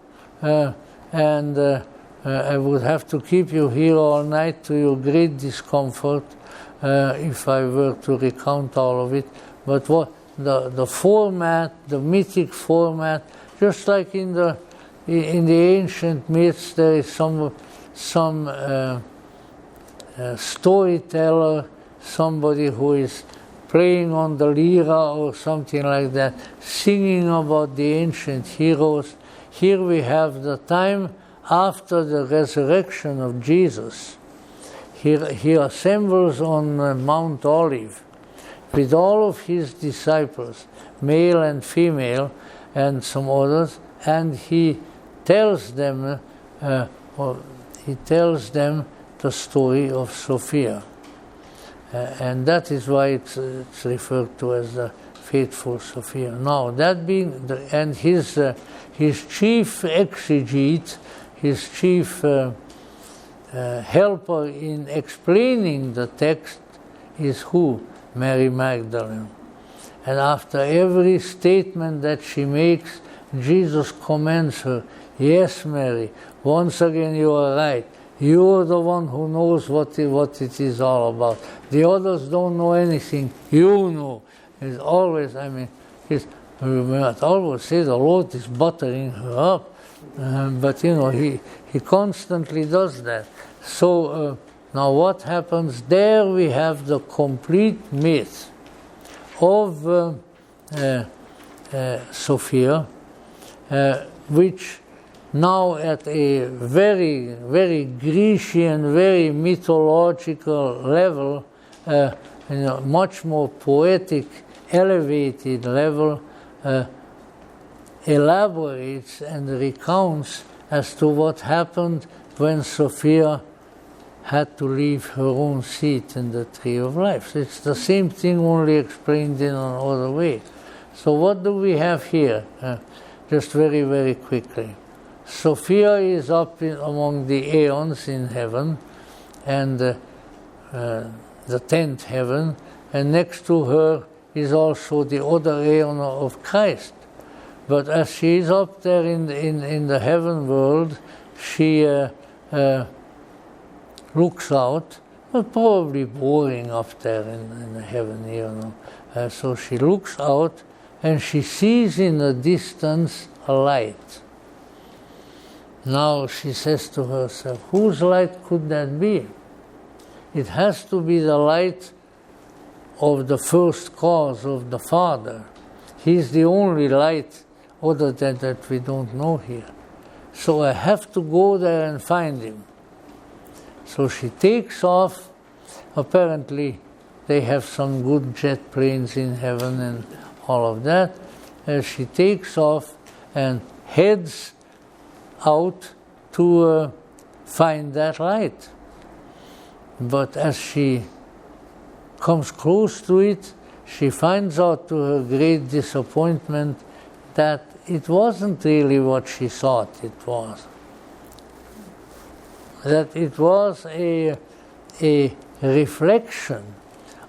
and I would have to keep you here all night to your great discomfort if I were to recount all of it. But what the format, the mythic format, just like in the ancient myths, there is some storyteller, somebody who is playing on the lyra or something like that, singing about the ancient heroes. Here we have the time after the resurrection of Jesus. He assembles on Mount Olive with all of his disciples, male and female, and some others, and he tells them the story of Sophia. And that is why it's referred to as the faithful Sophia. Now, that being, and his chief exegete, his chief helper in explaining the text is who? Mary Magdalene. And after every statement that she makes, Jesus commends her. Yes, Mary, once again you are right. You're the one who knows what it is all about. The others don't know anything. You know. It's always, I always say the Lord is buttering her up. But he constantly does that. So now what happens? There we have the complete myth of Sophia, which now at a very, very Grecian, very mythological level, much more poetic, elevated level, elaborates and recounts as to what happened when Sophia had to leave her own seat in the tree of life. It's the same thing, only explained in another way. So what do we have here? Just very, very quickly. Sophia is up among the aeons in heaven, and the 10th heaven, and next to her is also the other aeon of Christ. But as she is up there in the heaven world, she looks out, probably boring up there in the heaven, so she looks out and she sees in the distance a light. Now she says to herself, whose light could that be? It has to be the light of the first cause, of the Father. He's the only light other than that we don't know here. So I have to go there and find him. So she takes off. Apparently they have some good jet planes in heaven and all of that. She takes off and heads out to find that light. But as she comes close to it, she finds out to her great disappointment that it wasn't really what she thought it was. That it was a reflection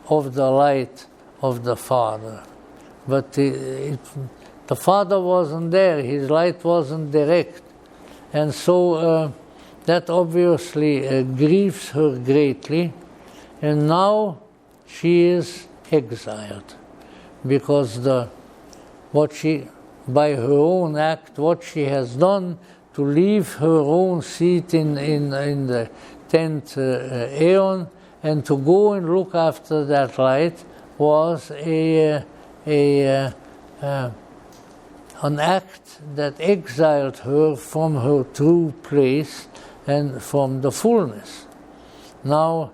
of the light of the Father. But the Father wasn't there, his light wasn't direct. And so that obviously grieves her greatly. And now she is exiled, because by her own act, what she has done to leave her own seat in the 10th aeon and to go and look after that light was an act that exiled her from her true place and from the fullness. Now,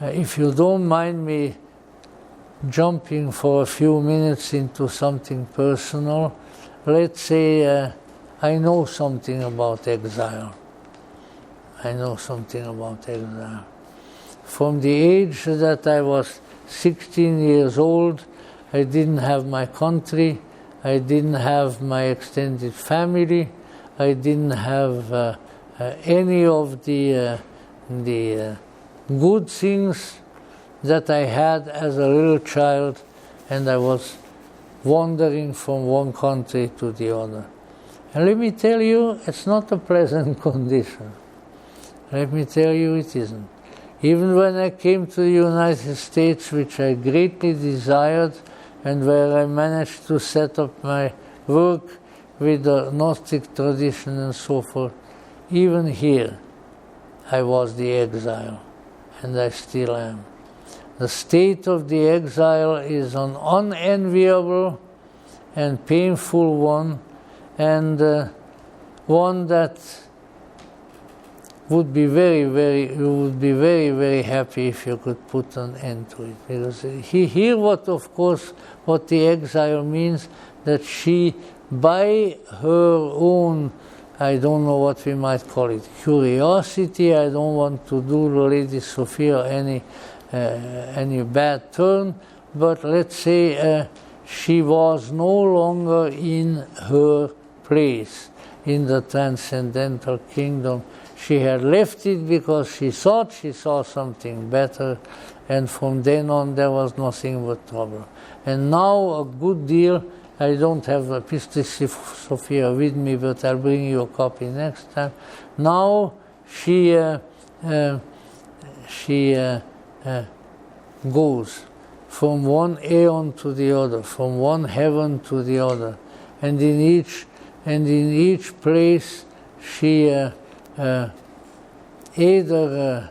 if you don't mind me jumping for a few minutes into something personal, let's say I know something about exile. I know something about exile. From the age that I was 16 years old, I didn't have my country, I didn't have my extended family, I didn't have any of the good things that I had as a little child, and I was wandering from one country to the other. And let me tell you, it's not a pleasant condition. Let me tell you, it isn't. Even when I came to the United States, which I greatly desired, and where I managed to set up my work with the Gnostic tradition and so forth, even here I was the exile, and I still am. The state of the exile is an unenviable and painful one, and one that would be you would be very, very happy if you could put an end to it. Because here what the exile means, that she, by her own, I don't know what we might call it, curiosity, I don't want to do Lady Sophia any bad turn, but let's say she was no longer in her place in the transcendental kingdom. She had left it because she thought she saw something better, and from then on there was nothing but trouble. And now a good deal, I don't have a Pistis Sophia with me, but I'll bring you a copy next time. Now she goes from one aeon to the other, from one heaven to the other, and in each place she either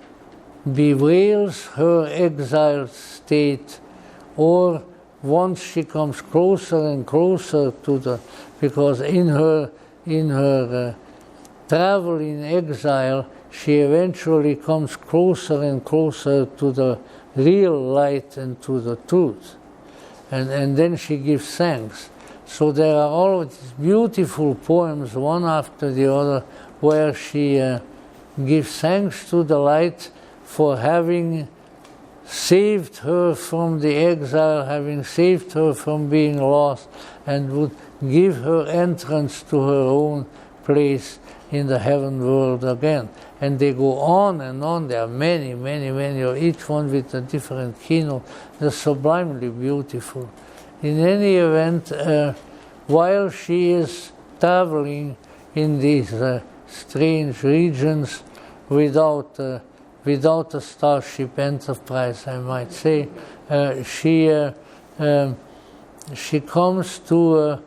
bewails her exiled state, or once she comes closer and closer to because in her travel in exile, she eventually comes closer and closer to the real light and to the truth. And then she gives thanks. So there are all of these beautiful poems, one after the other, where she gives thanks to the light for having saved her from the exile, having saved her from being lost, and would give her entrance to her own place in the heaven world again. And they go on and on. There are many, many, many, each one with a different keynote. They're sublimely beautiful. In any event, while she is traveling in these strange regions without a starship enterprise, I might say, she comes to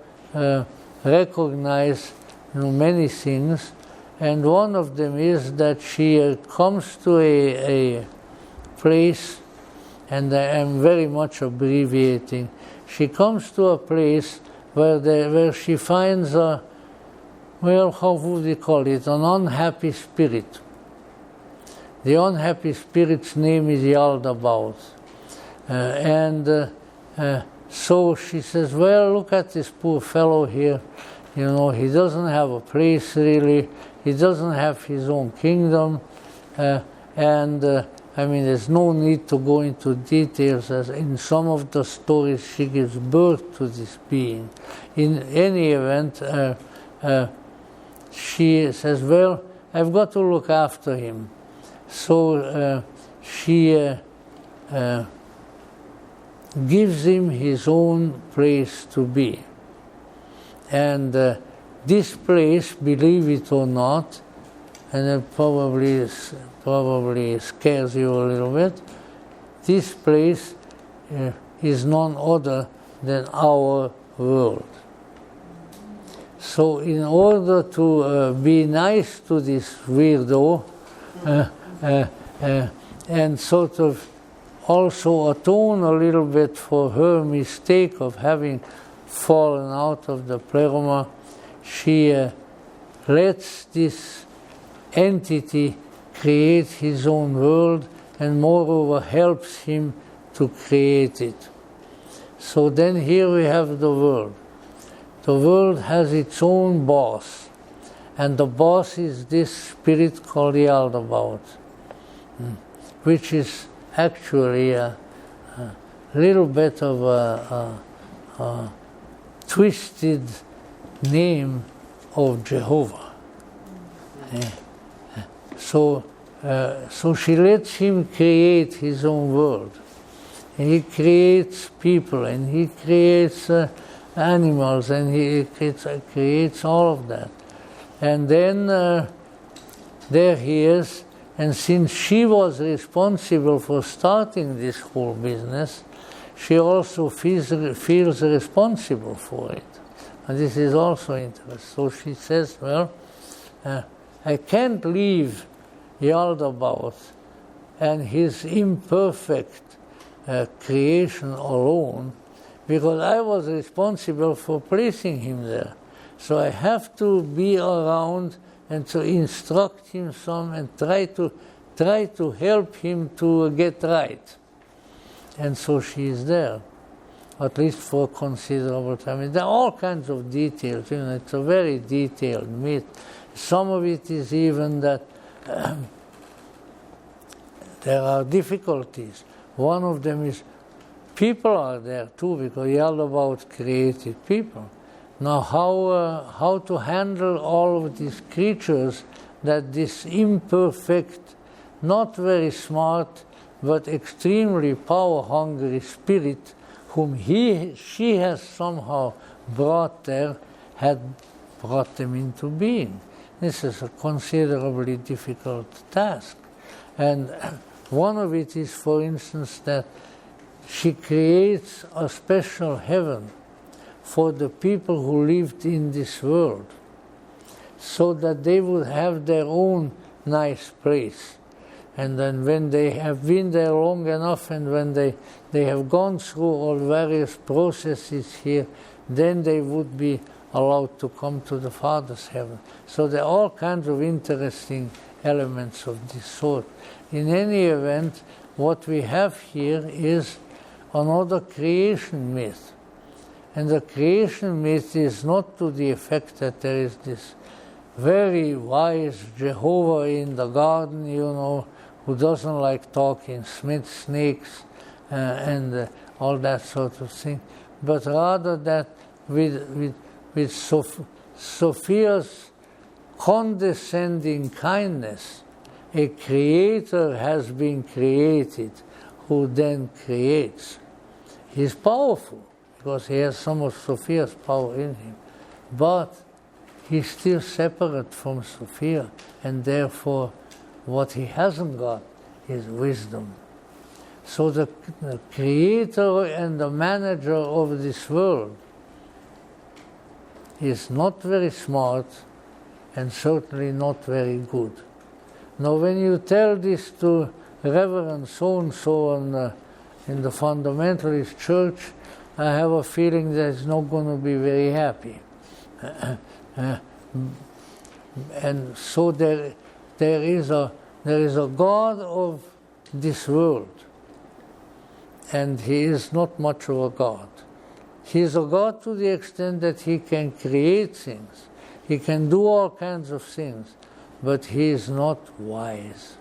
recognize many things, and one of them is that she comes to a place, and I am very much abbreviating, she comes to a place where she finds how would we call it, an unhappy spirit. The unhappy spirit's name is Yaldabaoth. So she says, well, look at this poor fellow here. He doesn't have a place really. He doesn't have his own kingdom. There's no need to go into details, as in some of the stories she gives birth to this being. In any event, she says, well, I've got to look after him. So she gives him his own place to be. And this place, believe it or not, and it probably scares you a little bit, this place is none other than our world. So in order to be nice to this weirdo and sort of also atone a little bit for her mistake of having fallen out of the pleroma, she lets this entity create his own world and moreover helps him to create it. So then here we have the world. The world has its own boss, and the boss is this spirit called the Aldebaoth, which is actually a little bit of a twisted name of Jehovah. So she lets him create his own world. And he creates people, and he creates animals, and he creates all of that. And then there he is, and since she was responsible for starting this whole business, she also feels responsible for it. And this is also interesting. So she says, well, I can't leave Yaldabaoth and his imperfect creation alone, because I was responsible for placing him there. So I have to be around and to instruct him some and try to help him to get right. And so she is there, at least for a considerable time. There are all kinds of details, it's a very detailed myth. Some of it is even that there are difficulties. One of them is people are there too, because Yaldabaoth created people. Now how to handle all of these creatures that this imperfect, not very smart, but extremely power-hungry spirit, whom she has somehow brought there, had brought them into being. This is a considerably difficult task. And one of it is, for instance, that she creates a special heaven for the people who lived in this world, so that they would have their own nice place. And then when they have been there long enough, and when they have gone through all various processes here, then they would be allowed to come to the Father's heaven. So there are all kinds of interesting elements of this sort. In any event, what we have here is another creation myth. And the creation myth is not to the effect that there is this very wise Jehovah in the garden, who doesn't like talking snakes and all that sort of thing, but rather that with Sophia's condescending kindness, a creator has been created who then creates. He's powerful because he has some of Sophia's power in him, but he's still separate from Sophia, and therefore what he hasn't got is wisdom. So the creator and the manager of this world is not very smart and certainly not very good. Now when you tell this to Reverend so-and-so in the fundamentalist church, I have a feeling that he's not going to be very happy. And so there is a God of this world, and he is not much of a God. He is a God to the extent that he can create things, he can do all kinds of things, but he is not wise.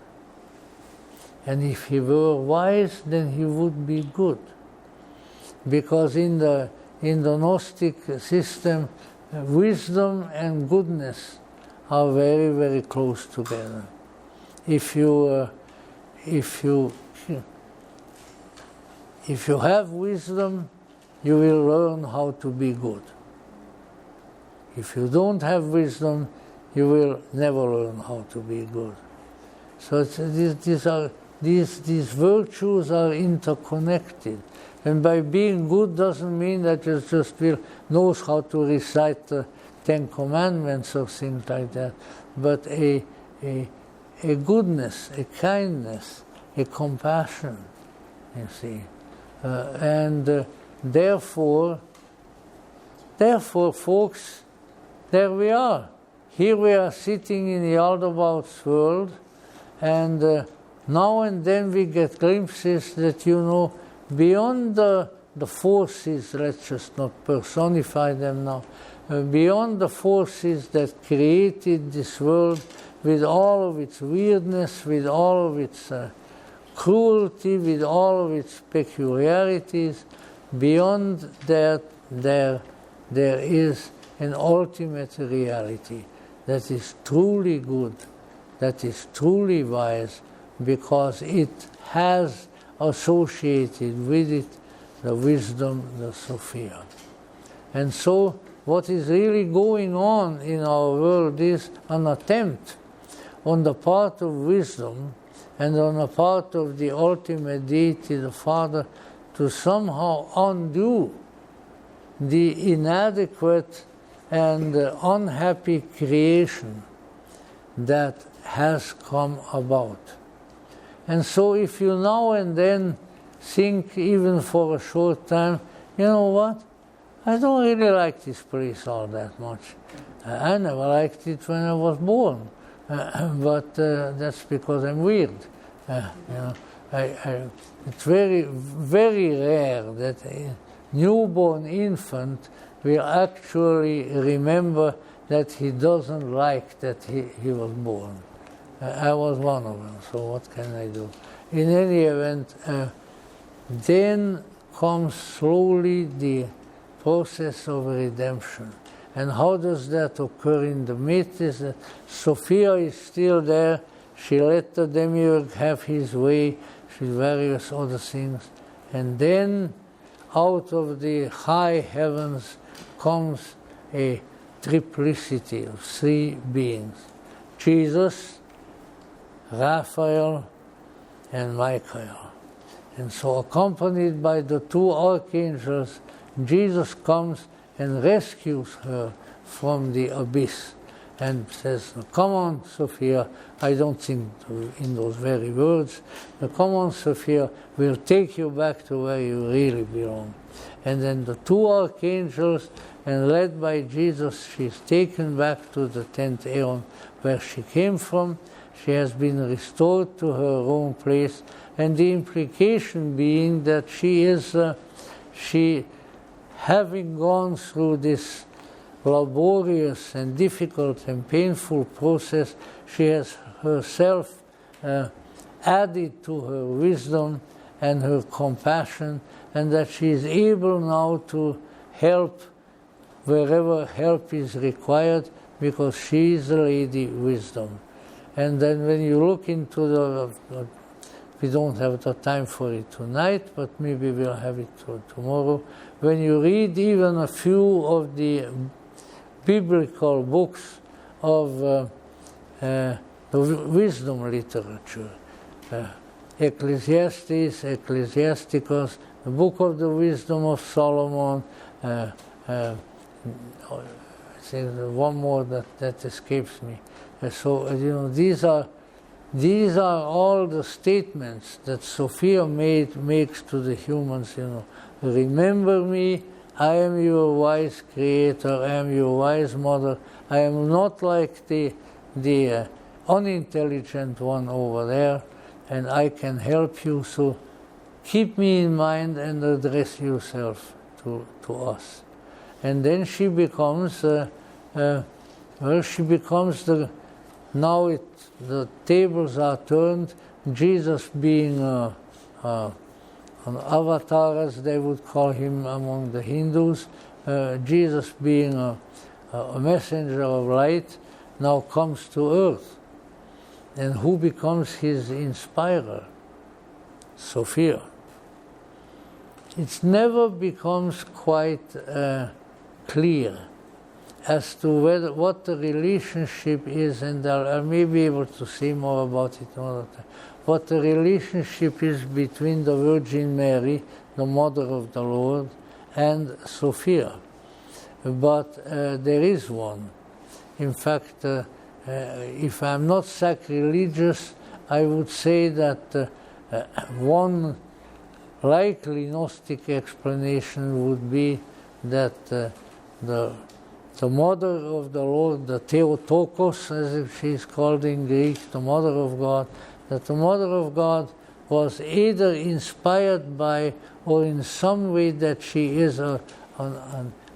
And if he were wise, then he would be good, because in the Gnostic system, wisdom and goodness are very, very close together. If you have wisdom, you will learn how to be good. If you don't have wisdom, you will never learn how to be good. So these virtues are interconnected. And by being good doesn't mean that you just knows how to recite the Ten Commandments or things like that, but a goodness, a kindness, a compassion, you see. Therefore, folks, there we are. Here we are sitting in the Aldebaut's world, and now and then we get glimpses that, beyond the forces, let's just not personify them now, beyond the forces that created this world with all of its weirdness, with all of its cruelty, with all of its peculiarities, beyond that there is an ultimate reality that is truly good, that is truly wise, because it has associated with it the wisdom, the Sophia. And so what is really going on in our world is an attempt on the part of wisdom and on the part of the ultimate deity, the Father, to somehow undo the inadequate and unhappy creation that has come about. And so if you now and then think, even for a short time, you know what, I don't really like this place all that much. I never liked it when I was born, but that's because I'm weird. It's very, very rare that a newborn infant will actually remember that he doesn't like that he was born. I was one of them, so what can I do? In any event, then comes slowly the process of redemption. And how does that occur in the myth is that Sophia is still there. She let the demiurge have his way with various other things. And then out of the high heavens comes a triplicity of three beings: Jesus, Raphael, and Michael. And so, accompanied by the two archangels, Jesus comes and rescues her from the abyss and says, "Come on, Sophia." I don't think in those very words. "Come on, Sophia, we'll take you back to where you really belong." And then the two archangels, and led by Jesus, she's taken back to the 10th Aeon where she came from. She has been restored to her own place, and the implication being that she having gone through this laborious and difficult and painful process, she has herself added to her wisdom and her compassion, and that she is able now to help wherever help is required, because she is the Lady Wisdom. And then when you look into we don't have the time for it tonight, but maybe we'll have it tomorrow. When you read even a few of the biblical books of the wisdom literature, Ecclesiastes, Ecclesiasticus, the Book of the Wisdom of Solomon, I think one more that escapes me. So these are all the statements that Sophia makes to the humans. Remember me, I am your wise creator, I am your wise mother. I am not like the unintelligent one over there, and I can help you. So keep me in mind and address yourself to us. And then she becomes the tables are turned, Jesus being an avatar, as they would call him among the Hindus, Jesus being a messenger of light, now comes to earth. And who becomes his inspirer? Sophia. It never becomes quite clear as to what the relationship is, and I may be able to say more about it another time, what the relationship is between the Virgin Mary, the Mother of the Lord, and Sophia. But there is one. In fact, if I'm not sacrilegious, I would say that one likely Gnostic explanation would be that the Mother of the Lord, the Theotokos, as she is called in Greek, the Mother of God, that the Mother of God was either inspired by or in some way that she is an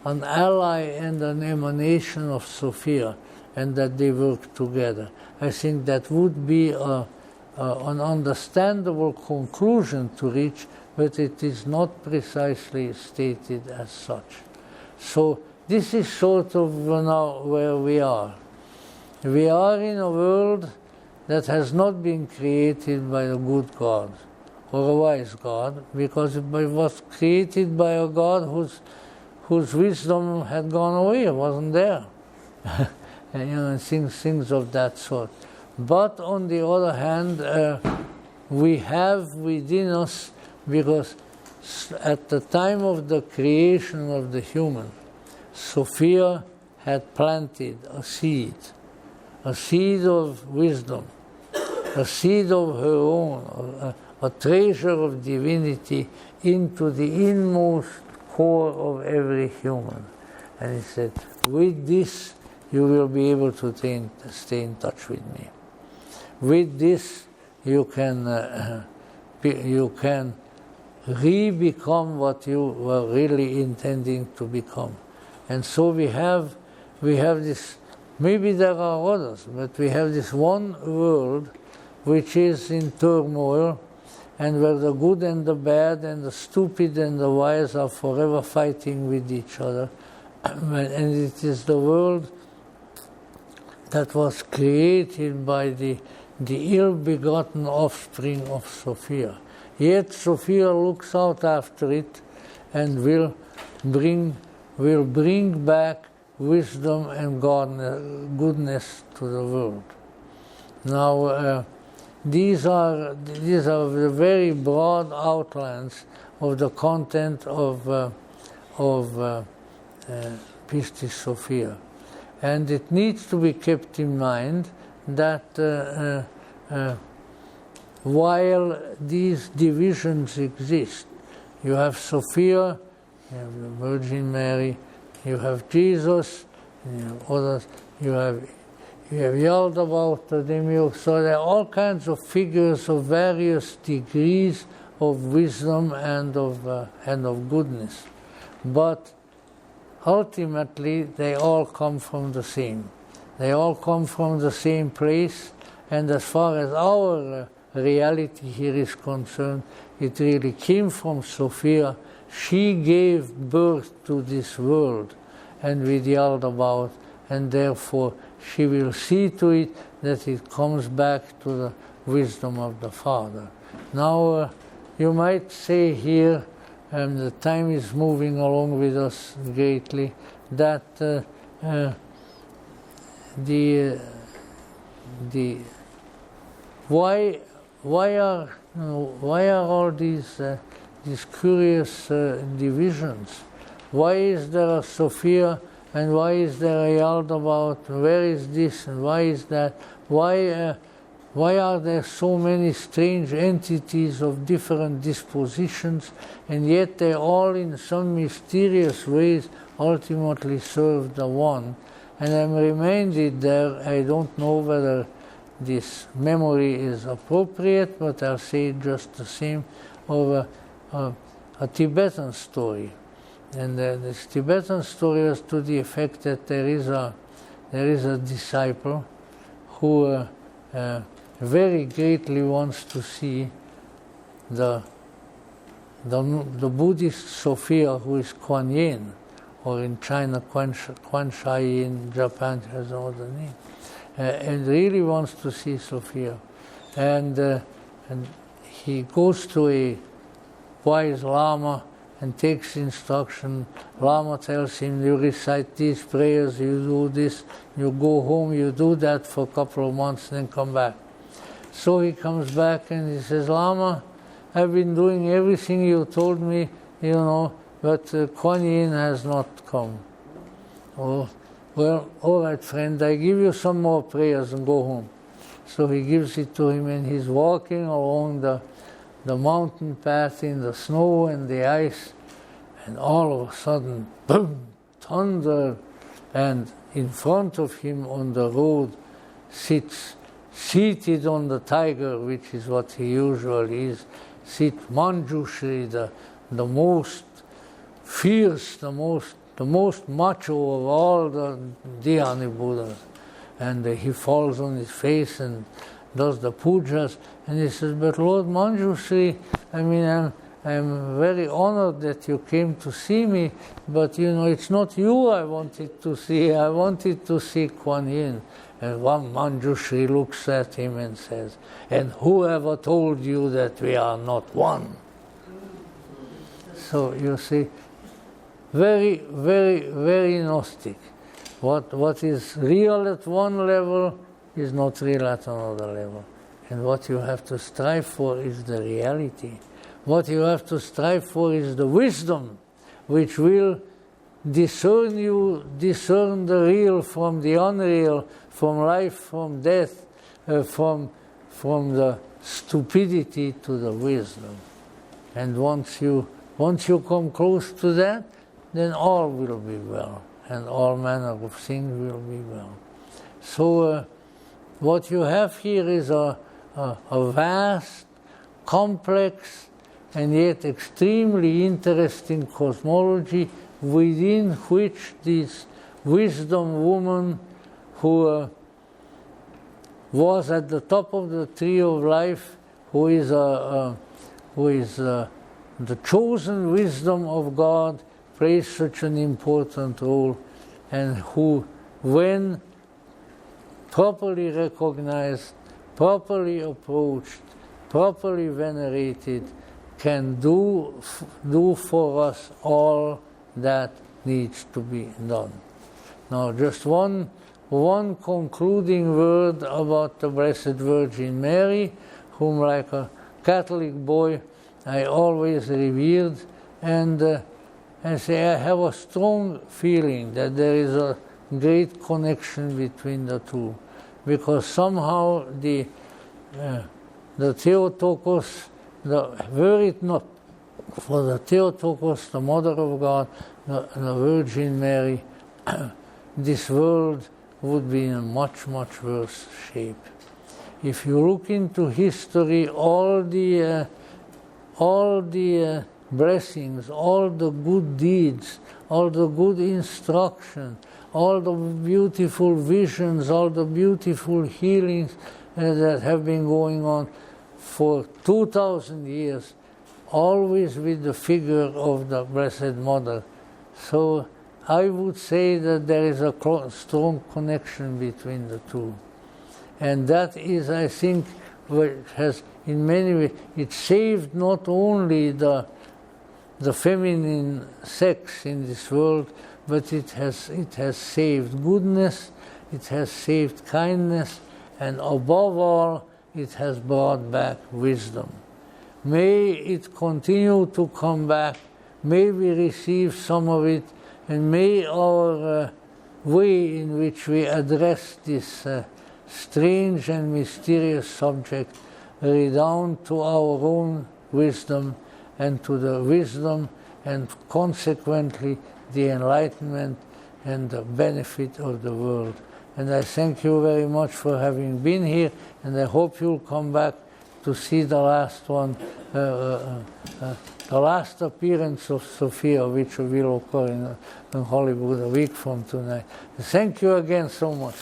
ally and an emanation of Sophia, and that they work together. I think that would be an understandable conclusion to reach, but it is not precisely stated as such. So this is sort of now where we are. We are in a world that has not been created by a good God or a wise God, because it was created by a God whose wisdom had gone away, it wasn't there. And things of that sort. But on the other hand, we have within us, because at the time of the creation of the human, Sophia had planted a seed of wisdom, a seed of her own, a treasure of divinity into the inmost core of every human. And he said, with this, you will be able to stay in touch with me. With this, you can re-become what you were really intending to become. And so we have this, maybe there are others, but we have this one world which is in turmoil, and where the good and the bad and the stupid and the wise are forever fighting with each other. And it is the world that was created by the ill-begotten offspring of Sophia. Yet Sophia looks out after it and will bring back wisdom and goodness to the world. Now, these are the very broad outlines of the content of Pistis Sophia. And it needs to be kept in mind that while these divisions exist, you have Sophia, you have the Virgin Mary, you have Jesus, you have others, you have Yaldabaoth, the demiurge. So there are all kinds of figures of various degrees of wisdom and of goodness. But ultimately, they all come from the same. They all come from the same place, and as far as our reality here is concerned, it really came from Sophia. She gave birth to this world, and with Yaldabaoth, and therefore she will see to it that it comes back to the wisdom of the Father. Now, you might say here, and the time is moving along with us greatly, that why are all these curious divisions? Why is there a Sophia and why is there a Yaldabaoth? Where is this and why is that? Why are there so many strange entities of different dispositions, and yet they all in some mysterious ways ultimately serve the one? And I'm reminded there, I don't know whether this memory is appropriate, but I'll say just the same, of a Tibetan story. And this Tibetan story was to the effect that there is a disciple who very greatly wants to see the Buddhist Sophia, who is Kuan Yin, or in China, Quan Shai in Japan has another name, and really wants to see Sophia. And he goes to a wise Lama and takes instruction. Lama tells him, you recite these prayers, you do this, you go home, you do that for a couple of months, then come back. So he comes back and he says, Lama, I've been doing everything you told me, but Kuan Yin has not come. Oh, well, all right, friend, I give you some more prayers and go home. So he gives it to him, and he's walking along the mountain path in the snow and the ice, and all of a sudden, boom, thunder, and in front of him on the road seated on the tiger, which is what he usually is, sits Manjushri, the most fierce, the most macho of all the Dhyani Buddhas. And he falls on his face and does the pujas, and he says, but Lord Manjushri, I mean, I'm very honored that you came to see me, but it's not you I wanted to see, I wanted to see Kuan Yin. And one Manjushri looks at him and says, and whoever told you that we are not one? So you see, very, very, very Gnostic. What is real at one level is not real at another level. And what you have to strive for is the reality. What you have to strive for is the wisdom which will discern the real from the unreal, from life, from death, from the stupidity to the wisdom. And once you come close to that, then all will be well, and all manner of things will be well. So what you have here is a vast, complex, and yet extremely interesting cosmology within which this wisdom woman who was at the top of the tree of life, who is the chosen wisdom of God, plays such an important role, and who, when properly recognized, properly approached, properly venerated, can do for us all that needs to be done. Now, just one concluding word about the Blessed Virgin Mary, whom, like a Catholic boy, I always revered, and say I have a strong feeling that there is a great connection between the two, because somehow the Theotokos, were it not for the Theotokos, the Mother of God, the Virgin Mary, this world would be in a much, much worse shape. If you look into history, all the blessings, all the good deeds, all the good instruction, all the beautiful visions, all the beautiful healings that have been going on for 2,000 years, always with the figure of the Blessed Mother. So I would say that there is a strong connection between the two. And that is, I think, what has, in many ways, it saved not only the feminine sex in this world, but it has saved goodness, it has saved kindness, and above all, it has brought back wisdom. May it continue to come back, may we receive some of it, and may our way in which we address this strange and mysterious subject redound to our own wisdom and to the wisdom and consequently the enlightenment and the benefit of the world. And I thank you very much for having been here, and I hope you'll come back to see the last one, the last appearance of Sophia, which will occur in Hollywood a week from tonight. Thank you again so much.